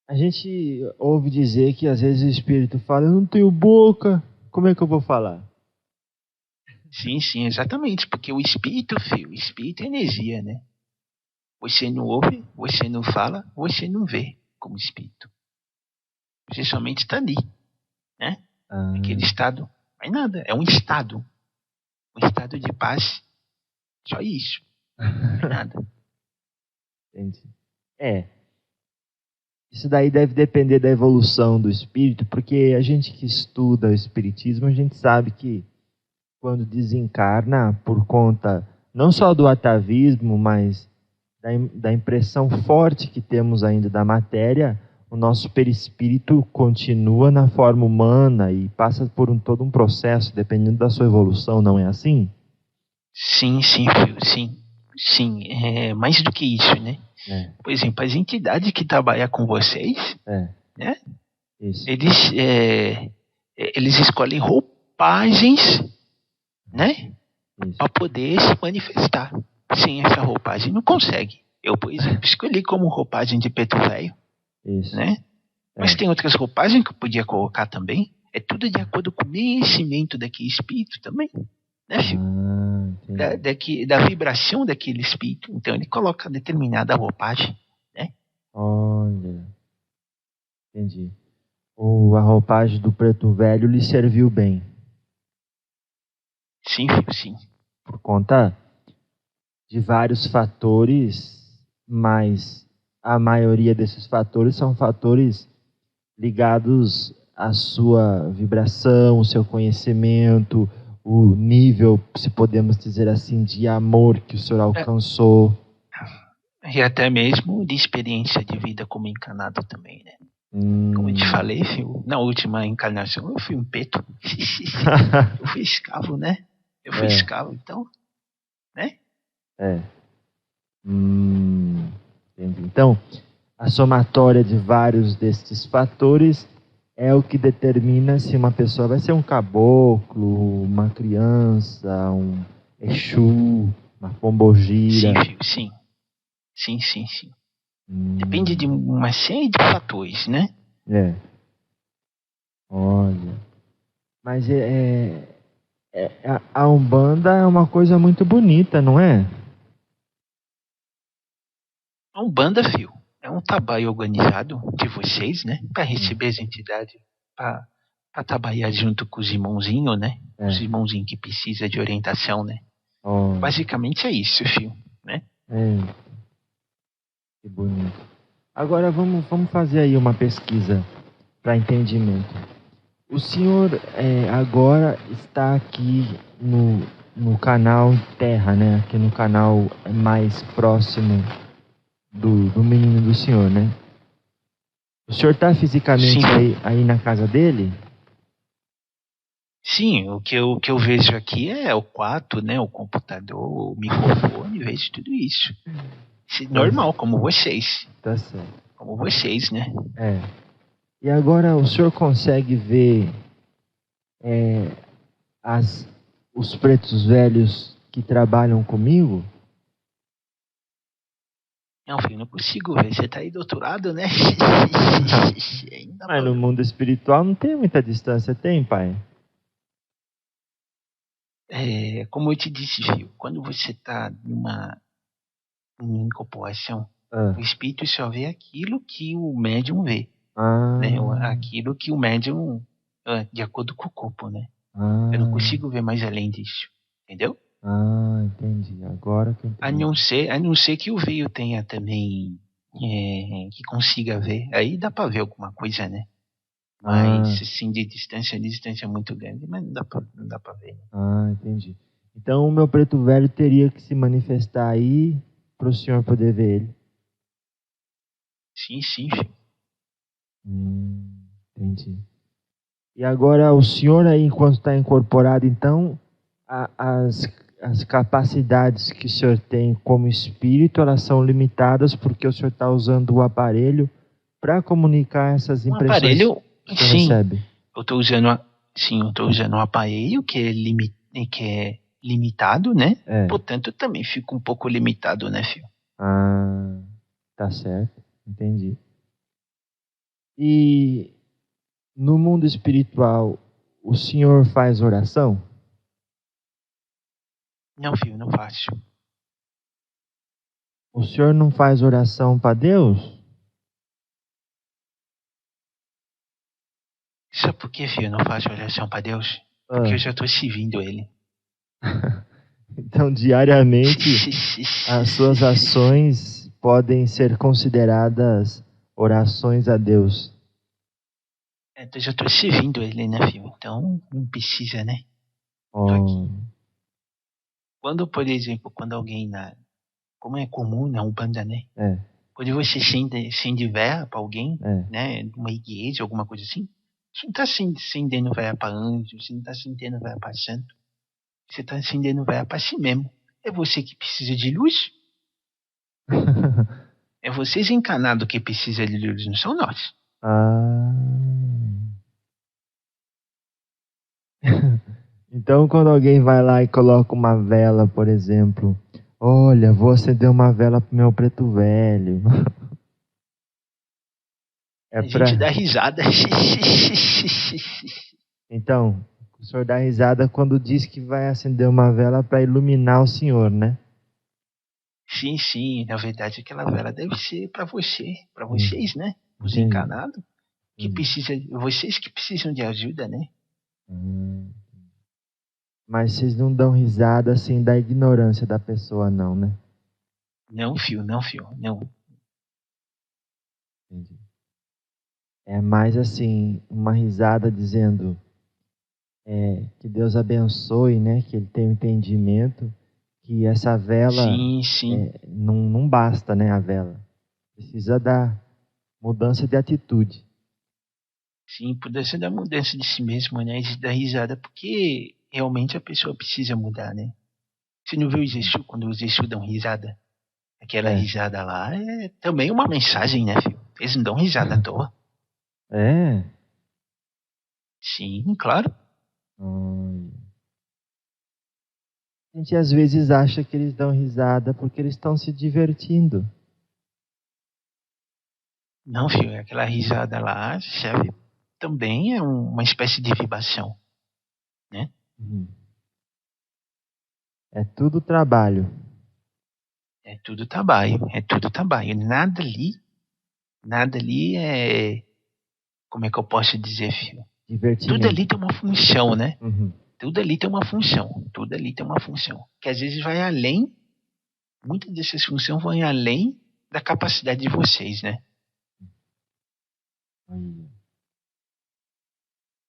A gente ouve dizer que às vezes o espírito fala, eu não tenho boca, como é que eu vou falar? Sim, exatamente. Porque o espírito, filho, o espírito é energia, né? Você não ouve, você não fala, você não vê como espírito. Você somente está ali, né? Aquele estado. Mas nada, é um estado. Um estado de paz. Só isso. Não é nada. Entendi. Isso daí deve depender da evolução do espírito, porque a gente que estuda o espiritismo, a gente sabe que quando desencarna, por conta não só do atavismo, mas da impressão forte que temos ainda da matéria, o nosso perispírito continua na forma humana e passa por todo um processo, dependendo da sua evolução, não é assim? Sim, filho, sim. Sim, é mais do que isso, né? Por exemplo, as entidades que trabalham com vocês, né? Isso. Eles escolhem roupagens, né? Para poder se manifestar. Sem essa roupagem, não consegue. Eu, por exemplo, escolhi como roupagem de preto velho. Isso. Né? Mas tem outras roupagens que eu podia colocar também. É tudo de acordo com o merecimento daquele espírito também. Né, filho? Da vibração daquele espírito. Então ele coloca determinada roupagem. Né? Olha. Entendi. A roupagem do preto velho lhe serviu bem. Sim, filho, sim. Por conta de vários fatores, mas a maioria desses fatores são fatores ligados à sua vibração, o seu conhecimento, o nível, se podemos dizer assim, de amor que o senhor alcançou. E até mesmo de experiência de vida como encarnado também, né? Como eu te falei, filho, na última encarnação eu fui um peto. Eu fui escravo, né? Eu fui escravo, então, né? Entendi. Então, a somatória de vários destes fatores é o que determina se uma pessoa vai ser um caboclo, uma criança, um Exu, uma pombogira. Sim, filho, sim. Sim. Depende de uma série de fatores, né? Olha. Mas A Umbanda é uma coisa muito bonita, não é? A Umbanda, filho, é um trabalho organizado de vocês, né? Para receber as entidades, para trabalhar junto com os irmãozinhos, né? Os irmãozinhos que precisam de orientação, né? Oh. Basicamente é isso, filho, né? Que bonito. Agora vamos fazer aí uma pesquisa para entendimento. O senhor agora está aqui no canal Terra, né? Aqui no canal mais próximo do menino do senhor, né? O senhor está fisicamente aí na casa dele? Sim, o que eu vejo aqui é o quarto, né? O computador, o microfone, vejo tudo isso. Normal, como vocês. Tá certo. Como vocês, né? E agora o senhor consegue ver os pretos velhos que trabalham comigo? Não, filho, não consigo ver. Você tá aí do outro lado, né? Mas no mundo espiritual não tem muita distância, tem, pai? Como eu te disse, filho, quando você tá numa incorporação, o espírito só vê aquilo que o médium vê. Né? Aquilo que o médium, de acordo com o corpo, né? Eu não consigo ver mais além disso. Entendeu? Entendi. Agora que eu entendi. A não ser que o veio tenha também que consiga ver. Aí dá pra ver alguma coisa, né? Mas assim, de distância é muito grande, mas não dá pra ver. Né? Entendi. Então o meu preto velho teria que se manifestar aí para o senhor poder ver ele. Sim, filho. Entendi. E agora o senhor aí, enquanto está incorporado, então, as capacidades que o senhor tem como espírito, elas são limitadas porque o senhor está usando o aparelho para comunicar essas impressões aparelho, que o senhor recebe. Eu estou usando um aparelho que é limitado, né? Portanto, eu também fico um pouco limitado, né, filho? Tá certo. Entendi. E no mundo espiritual, o senhor faz oração? Não, filho, não faço. O senhor não faz oração para Deus? Sabe por que, filho, eu não faço oração para Deus? Porque eu já estou servindo Ele. Então, diariamente, as suas ações podem ser consideradas orações a Deus. Eu já estou servindo Ele, né, filho? Então, não precisa, né? Quando, por exemplo, quando alguém como é comum na Umbanda, né? Quando você acende vela para alguém, né? Numa igreja, alguma coisa assim, você não está acendendo vela para anjo, você não está acendendo vela para santo. Você está acendendo vela para si mesmo. É você que precisa de luz. É vocês encarnados que precisam de luz, não são nós. Então, quando alguém vai lá e coloca uma vela, por exemplo, olha, vou acender uma vela pro meu preto velho. A gente dá risada. Então, o senhor dá risada quando diz que vai acender uma vela para iluminar o senhor, né? Sim. Na verdade, aquela vela deve ser para vocês, né? Os encarnados. Vocês que precisam de ajuda, né? Mas vocês não dão risada assim da ignorância da pessoa, não, né? Não, filho, não. Entendi. É mais assim, uma risada dizendo que Deus abençoe, né? Que ele tenha um entendimento que essa vela não basta, né? A vela precisa da mudança de atitude. Sim, pode ser da mudança de si mesmo, né? E da risada, porque realmente a pessoa precisa mudar, né? Você não viu o Exu quando os Exu dão risada? Aquela risada lá é também uma mensagem, né, filho? Eles não dão risada à toa. Sim, claro. A gente às vezes acha que eles dão risada porque eles estão se divertindo. Não, filho, aquela risada lá serve também é uma espécie de vibração, né? É tudo trabalho. É tudo trabalho, é tudo trabalho. Nada ali é... Como é que eu posso dizer, filho? Tudo ali tem uma função, né? Uhum. Tudo ali tem uma função. Tudo ali tem uma função. Que às vezes vai além, muitas dessas funções vão além da capacidade de vocês, né?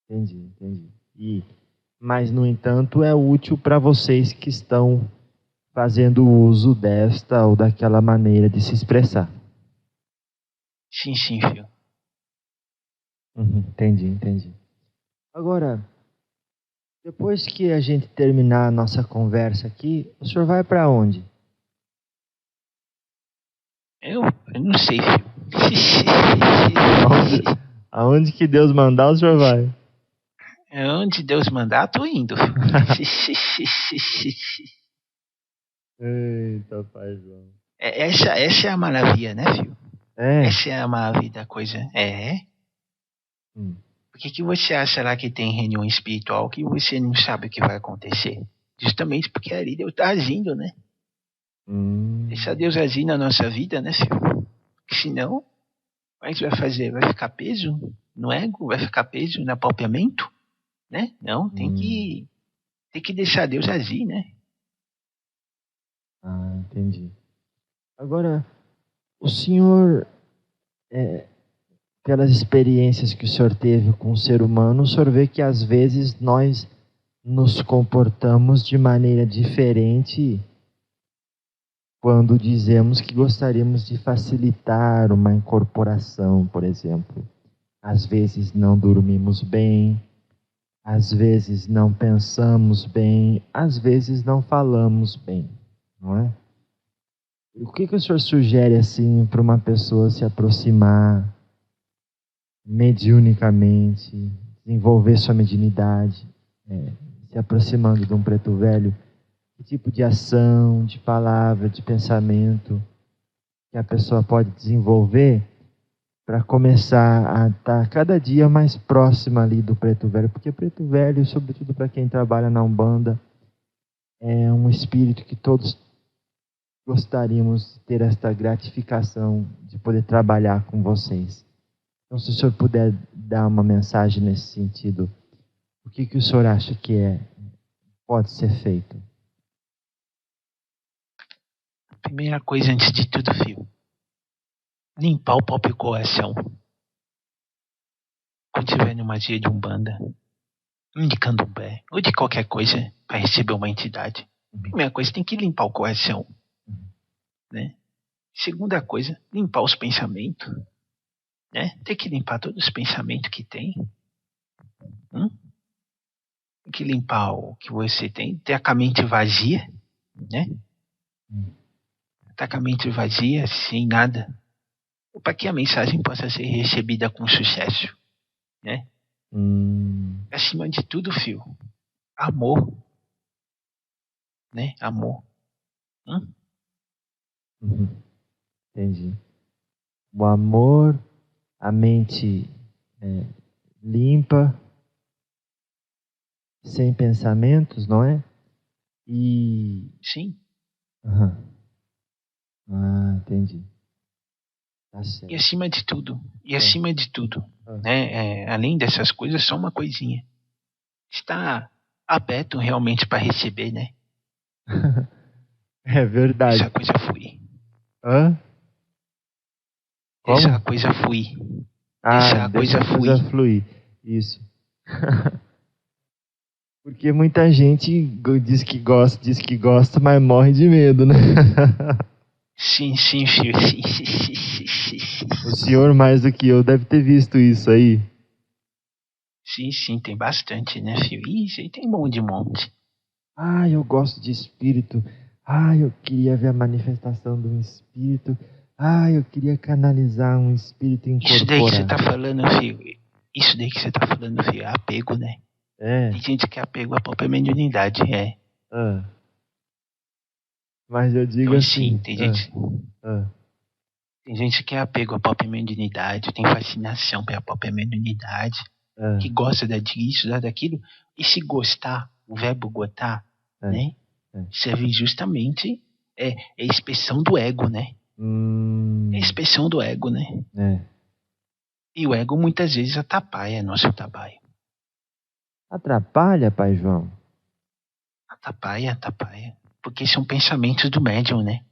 Entendi. Mas, no entanto, é útil para vocês que estão fazendo uso desta ou daquela maneira de se expressar. Sim, filho. Entendi. Agora, depois que a gente terminar a nossa conversa aqui, o senhor vai para onde? Eu não sei, filho. Aonde que Deus mandar, o senhor vai? Onde Deus mandar, tô indo. Eita, paizão. Essa é a maravilha, né, filho? É? Essa é a maravilha da coisa. É. Por que você acha lá que tem reunião espiritual que você não sabe o que vai acontecer? Justamente porque ali Deus tá agindo, né? Deixa Deus agir na nossa vida, né, filho? Porque senão, o que a gente vai fazer? Vai ficar peso no ego? Vai ficar peso no apalpamento? Né? Não, tem que deixar Deus agir, né? Ah, entendi. Agora, o senhor, pelas experiências que o senhor teve com o ser humano, o senhor vê que às vezes nós nos comportamos de maneira diferente quando dizemos que gostaríamos de facilitar uma incorporação, por exemplo. Às vezes não dormimos bem, às vezes não pensamos bem, às vezes não falamos bem, não é? O que o senhor sugere assim para uma pessoa se aproximar mediunicamente, desenvolver sua mediunidade, se aproximando de um preto velho? Que tipo de ação, de palavra, de pensamento que a pessoa pode desenvolver para começar a estar cada dia mais próxima ali do preto velho? Porque preto velho, sobretudo para quem trabalha na Umbanda, é um espírito que todos gostaríamos de ter esta gratificação de poder trabalhar com vocês. Então, se o senhor puder dar uma mensagem nesse sentido, o que o senhor acha que pode ser feito? Primeira coisa, antes de tudo, filho, limpar o próprio coração. Quando tiver numa dia de Umbanda, de candomblé, ou de qualquer coisa, para receber uma entidade, primeira coisa, tem que limpar o coração. Né? Segunda coisa, limpar os pensamentos. Né? Tem que limpar todos os pensamentos que tem. Tem que limpar o que você tem. Ter a mente vazia. Né? Tá com a mente vazia, sem nada. Para que a mensagem possa ser recebida com sucesso. Né? Acima de tudo, filho, amor. Né? Amor. Entendi. O amor, a mente limpa, sem pensamentos, não é? Sim. Ah, entendi. Tá certo. E acima de tudo, né? Além dessas coisas, só uma coisinha. Está aberto realmente para receber, né? É verdade. Deixa a coisa fluir. Hã? Como? Deixa a coisa fluir. Deixa a coisa fluir. Isso. Porque muita gente diz que gosta, mas morre de medo, né? Sim, filho. O senhor, mais do que eu, deve ter visto isso aí. Sim, tem bastante, né, filho? Isso aí tem monte. Eu gosto de espírito. Eu queria ver a manifestação de um espírito. Eu queria canalizar um espírito incorporado. Isso daí que você tá falando, filho, é apego, né? Tem gente que é apego à própria mediunidade, Mas eu digo então, assim... tem gente que é apego à própria mediunidade, tem fascinação pela própria mediunidade, que gosta disso, daquilo. E se gostar, o verbo gostar, né? serve justamente a expressão do ego, né? É a expressão do ego, né? E o ego muitas vezes atrapalha nosso trabalho. Atrapalha, Pai João? Atrapalha. Porque são pensamentos do médium, né?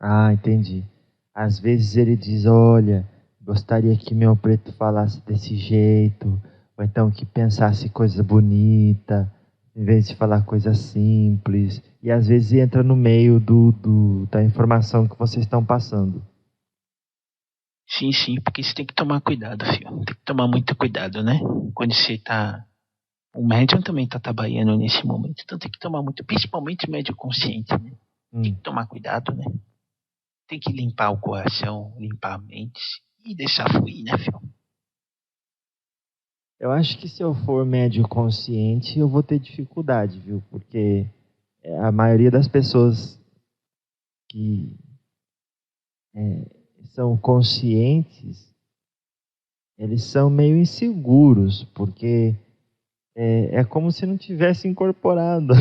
Ah, entendi. Às vezes ele diz, olha, gostaria que meu preto falasse desse jeito, ou então que pensasse coisa bonita, em vez de falar coisa simples. E às vezes entra no meio da informação que vocês estão passando. Sim, porque você tem que tomar cuidado, filho. Tem que tomar muito cuidado, né? Quando você tá... O médium também tá trabalhando nesse momento, então tem que tomar muito, principalmente o médium consciente, né? Tem que tomar cuidado, né? Tem que limpar o coração, limpar a mente e deixar fluir, né, filho? Eu acho que se eu for médium consciente, eu vou ter dificuldade, viu? Porque a maioria das pessoas que são conscientes, eles são meio inseguros, porque é como se não tivesse incorporado.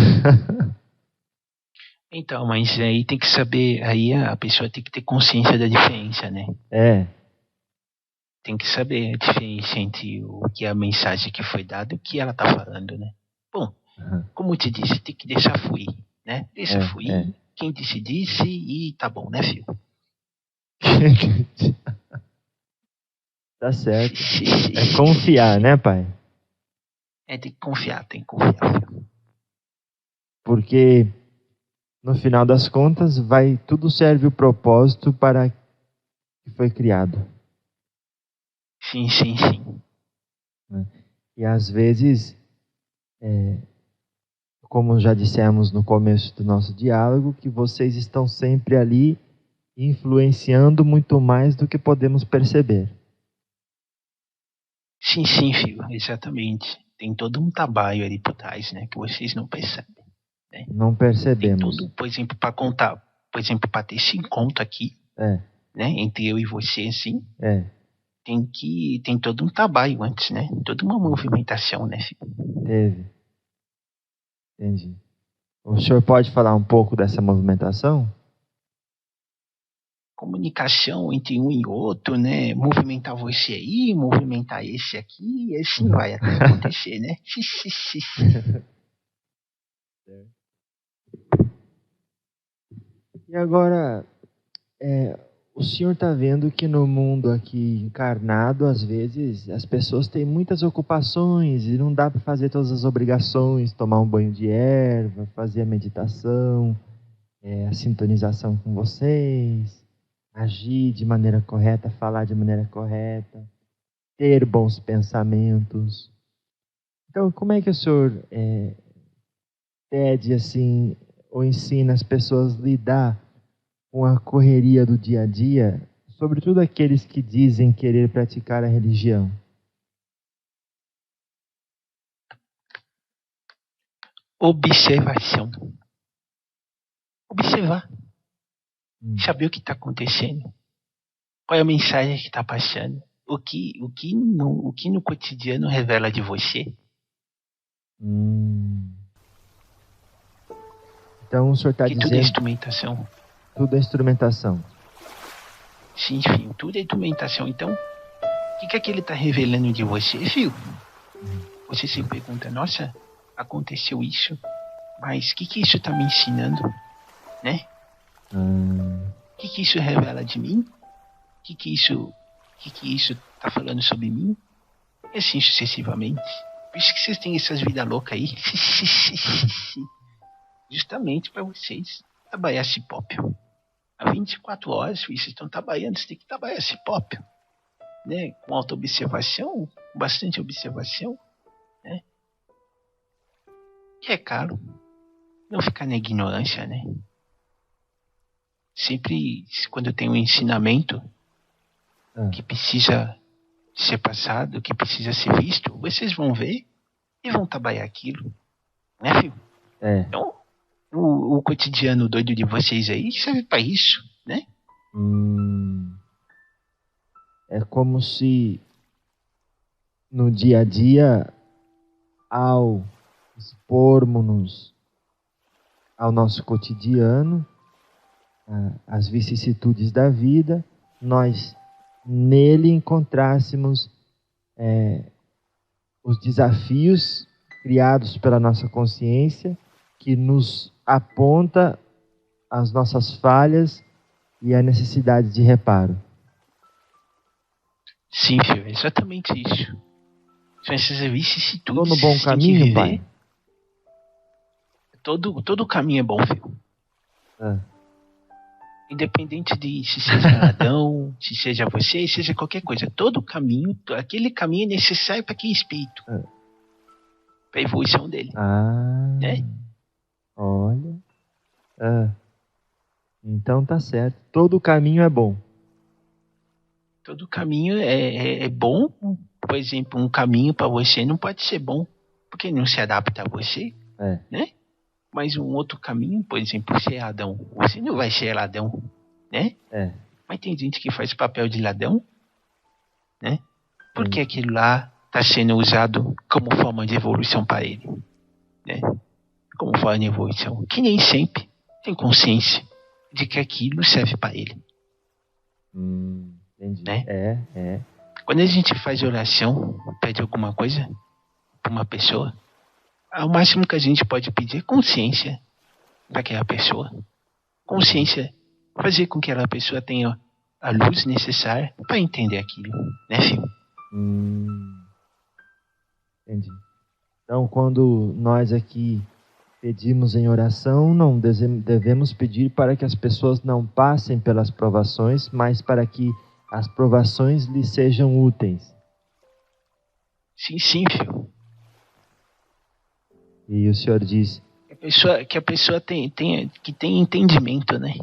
Então, mas aí tem que saber, aí a pessoa tem que ter consciência da diferença, né? Tem que saber a diferença entre o que é a mensagem que foi dada e o que ela tá falando, né? Bom, como eu te disse, tem que deixar fluir, né? Deixa fluir, quem disse e tá bom, né, filho? Tá certo. É confiar, né, pai? Tem que confiar, filho. Porque no final das contas, tudo serve o propósito para que foi criado. Sim. E às vezes, como já dissemos no começo do nosso diálogo, que vocês estão sempre ali influenciando muito mais do que podemos perceber. Sim, filho, exatamente. Tem todo um trabalho ali por trás, né, que vocês não percebem. Né? Não percebemos. Tem tudo, por exemplo, para contar, para ter esse encontro aqui, né, entre eu e você, assim, tem todo um trabalho antes, né? Toda uma movimentação, né, filho? Teve. Entendi. O senhor pode falar um pouco dessa movimentação? Comunicação entre um e outro, né? Movimentar você aí, movimentar esse aqui, e assim vai até acontecer, né? E agora, o senhor está vendo que no mundo aqui encarnado, às vezes, as pessoas têm muitas ocupações e não dá para fazer todas as obrigações, tomar um banho de erva, fazer a meditação, a sintonização com vocês, agir de maneira correta, falar de maneira correta, ter bons pensamentos. Então, como é que o senhor pede assim, ou ensina as pessoas a lidar com a correria do dia a dia, sobretudo aqueles que dizem querer praticar a religião? Observação. Observar. Saber o que está acontecendo. Qual é a mensagem que está passando. O que no cotidiano revela de você. Então o senhor está dizendo... Tudo é instrumentação. Tudo é instrumentação. Sim, filho. Tudo é instrumentação. Então, o que ele está revelando de você, filho? Você se pergunta, nossa, aconteceu isso, mas o que isso está me ensinando, né? O que isso revela de mim? O que isso está falando sobre mim? E assim sucessivamente. Por isso que vocês têm essas vidas loucas aí. Justamente para vocês trabalhar esse pop. Há 24 horas, vocês estão trabalhando, você tem que trabalhar esse pop. Né? Com auto-observação, com bastante observação, né? Que é caro. Não ficar na ignorância, né? Sempre, quando tem um ensinamento que precisa ser passado, que precisa ser visto, vocês vão ver e vão trabalhar aquilo. Né, filho? Então, o cotidiano doido de vocês aí serve para isso, né? É como se no dia a dia, ao expormos-nos ao nosso cotidiano, às vicissitudes da vida, nós nele encontrássemos os desafios criados pela nossa consciência, que nos aponta as nossas falhas e a necessidade de reparo. Sim, filho, é exatamente isso. São essas vicissitudes. Estou no bom caminho, pai? Todo caminho é bom, filho. Independente de se seja Adão, se seja você, seja qualquer coisa. Todo caminho, aquele caminho é necessário para aquele espírito. Para a evolução dele. Né? Olha. Então tá certo. Todo caminho é bom. Todo caminho é bom. Por exemplo, um caminho para você não pode ser bom porque não se adapta a você. Né? Mas um outro caminho, por exemplo, ser Adão. Você não vai ser ladrão, né? Mas tem gente que faz papel de ladrão, né? Porque aquilo lá está sendo usado como forma de evolução para ele, né? Como forma de evolução. Que nem sempre tem consciência de que aquilo serve para ele. Entendi. Né? Quando a gente faz oração, pede alguma coisa para uma pessoa, o máximo que a gente pode pedir é consciência daquela pessoa. Consciência. Fazer com que aquela pessoa tenha a luz necessária para entender aquilo. Né, filho? Entendi. Então, quando nós aqui pedimos em oração, não devemos pedir para que as pessoas não passem pelas provações, mas para que as provações lhes sejam úteis. Sim, filho. E o senhor diz que a pessoa que tem entendimento, né?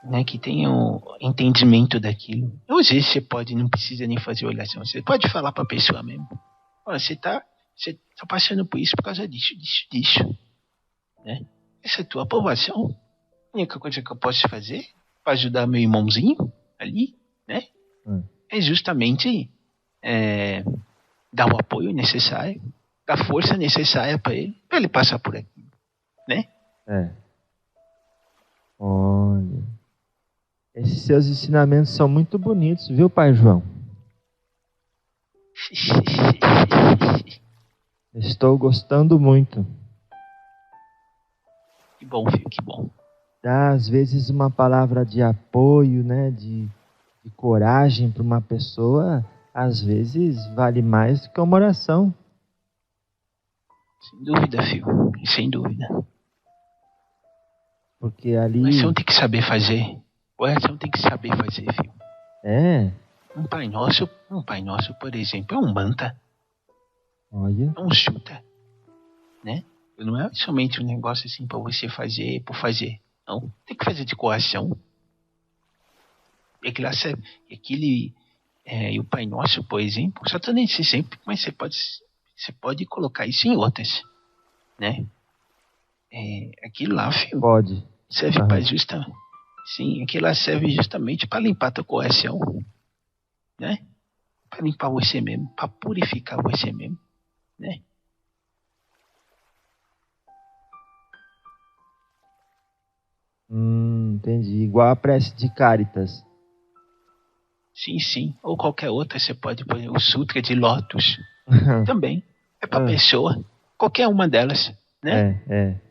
Né? Que tenha um entendimento daquilo. Às vezes você não precisa nem fazer oração. Você pode falar para a pessoa mesmo. Olha, você tá passando por isso por causa disso. Né? Essa é a tua aprovação. A única coisa que eu posso fazer para ajudar meu irmãozinho ali, né? É justamente dar o apoio necessário, a força necessária para ele passar por aqui, né? Olha, esses seus ensinamentos são muito bonitos, viu, pai João? Estou gostando muito. Que bom, filho, que bom. Dá, às vezes, uma palavra de apoio, né, de coragem para uma pessoa, às vezes vale mais do que uma oração. Sem dúvida, filho. Sem dúvida. Porque ali... Oração tem que saber fazer. Oração tem que saber fazer, filho. Um Pai Nosso, por exemplo, é um manta. Olha. É um sutra. Né? Não é somente um negócio assim para você fazer por fazer. Não. Tem que fazer de coração. E o Pai Nosso, por exemplo, só estou nesse exemplo, mas você pode colocar isso em outras, né? Aquilo lá, filho, pode. Serve para sim, aquilo lá serve justamente para limpar teu coração, né? Para limpar você mesmo, para purificar você mesmo, né? Entendi. Igual a prece de Cáritas. Sim. Ou qualquer outra, você pode pôr o Sutra de Lótus. Também. É para pessoa. Qualquer uma delas, né?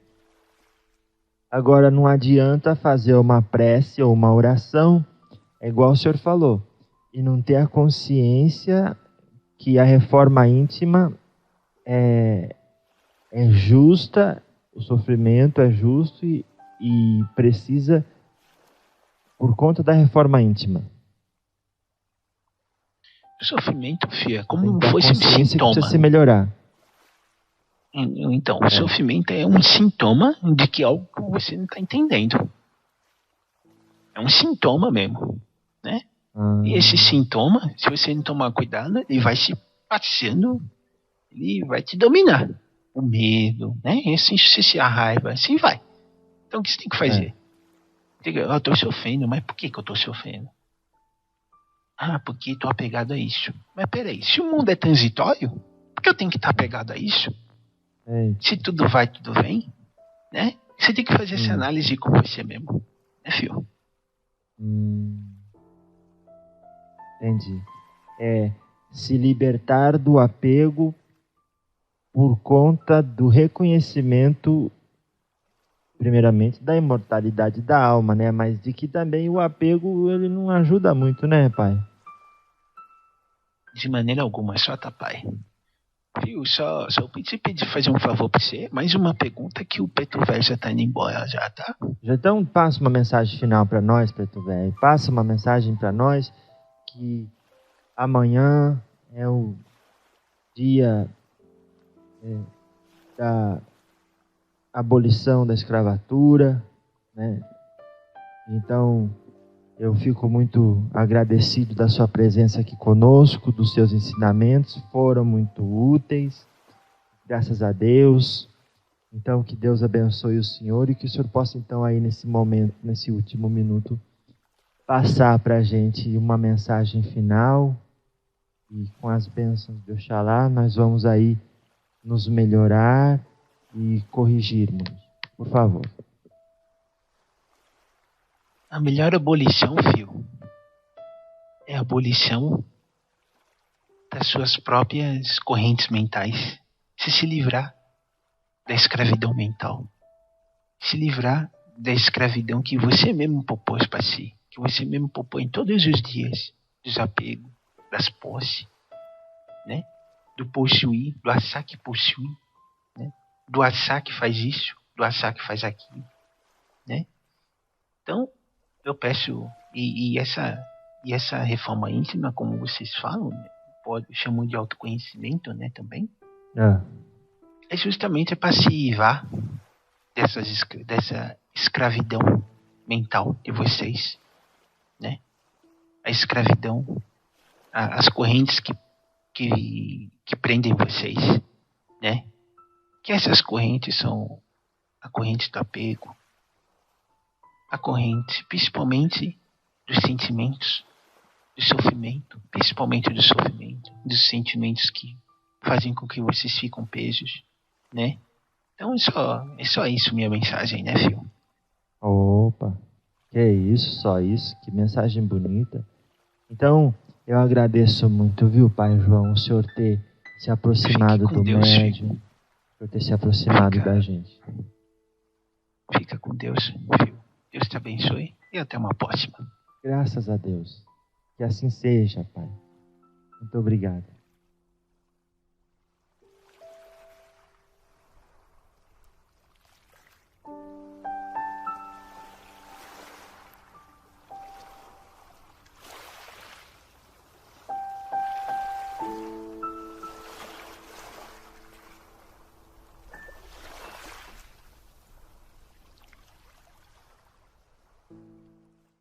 Agora, não adianta fazer uma prece ou uma oração, é igual o senhor falou, e não ter a consciência que a reforma íntima é justa, o sofrimento é justo e precisa por conta da reforma íntima. O sofrimento, filho, é como fosse um Que sintoma. precisa se melhorar. Então, o sofrimento é um sintoma de que algo que você não está entendendo. É um sintoma mesmo, né? E esse sintoma, se você não tomar cuidado, ele vai se passando, ele vai te dominar. O medo, né? A raiva, assim vai. Então, o que você tem que fazer? Eu estou sofrendo, mas por que eu estou sofrendo? Porque estou apegado a isso. Mas peraí, se o mundo é transitório, Porque eu tenho que estar apegado a isso. Se tudo vai, tudo vem, né? Você tem que fazer essa análise com você mesmo, né, filho? Entendi. Se libertar do apego por conta do reconhecimento, primeiramente, da imortalidade da alma, né? Mas de que também o apego, ele não ajuda muito, né, pai? De maneira alguma, só tá, pai. Viu? Só te pedir fazer um favor pra você. Mais uma pergunta que o Preto Velho já tá indo embora já, tá? Já então passa uma mensagem final para nós, Preto Velho. Passa uma mensagem para nós que amanhã é o dia da abolição da escravatura, né? Então, eu fico muito agradecido da sua presença aqui conosco, dos seus ensinamentos, foram muito úteis, graças a Deus. Então, que Deus abençoe o senhor e que o senhor possa, então, aí nesse momento, nesse último minuto, passar para a gente uma mensagem final. E com as bênçãos de Oxalá, nós vamos aí nos melhorar e corrigirmos. Por favor. A melhor abolição, filho, é a abolição das suas próprias correntes mentais. Se livrar da escravidão mental. Se livrar da escravidão que você mesmo propôs para si. Que você mesmo propõe todos os dias. Desapego, das posses, né? Do possuir, do achar que possui, né? Do achar que faz isso, do achar que faz aquilo, né? Então, eu peço, e essa reforma íntima, como vocês falam, né? Chamam de autoconhecimento, né, também, é justamente para se livrar dessa escravidão mental de vocês, né? A escravidão, as correntes que prendem vocês, né? Que essas correntes são a corrente do apego, a corrente principalmente dos sentimentos, do sofrimento, principalmente do sofrimento, dos sentimentos que fazem com que vocês fiquem presos, né? Então é só isso minha mensagem, né, filho? Opa, que isso, só isso, que mensagem bonita. Então, eu agradeço muito, viu, Pai João, o senhor ter se aproximado do médium, o senhor ter se aproximado da gente. Fica com Deus, filho. Deus te abençoe e até uma próxima. Graças a Deus. Que assim seja, Pai. Muito obrigado.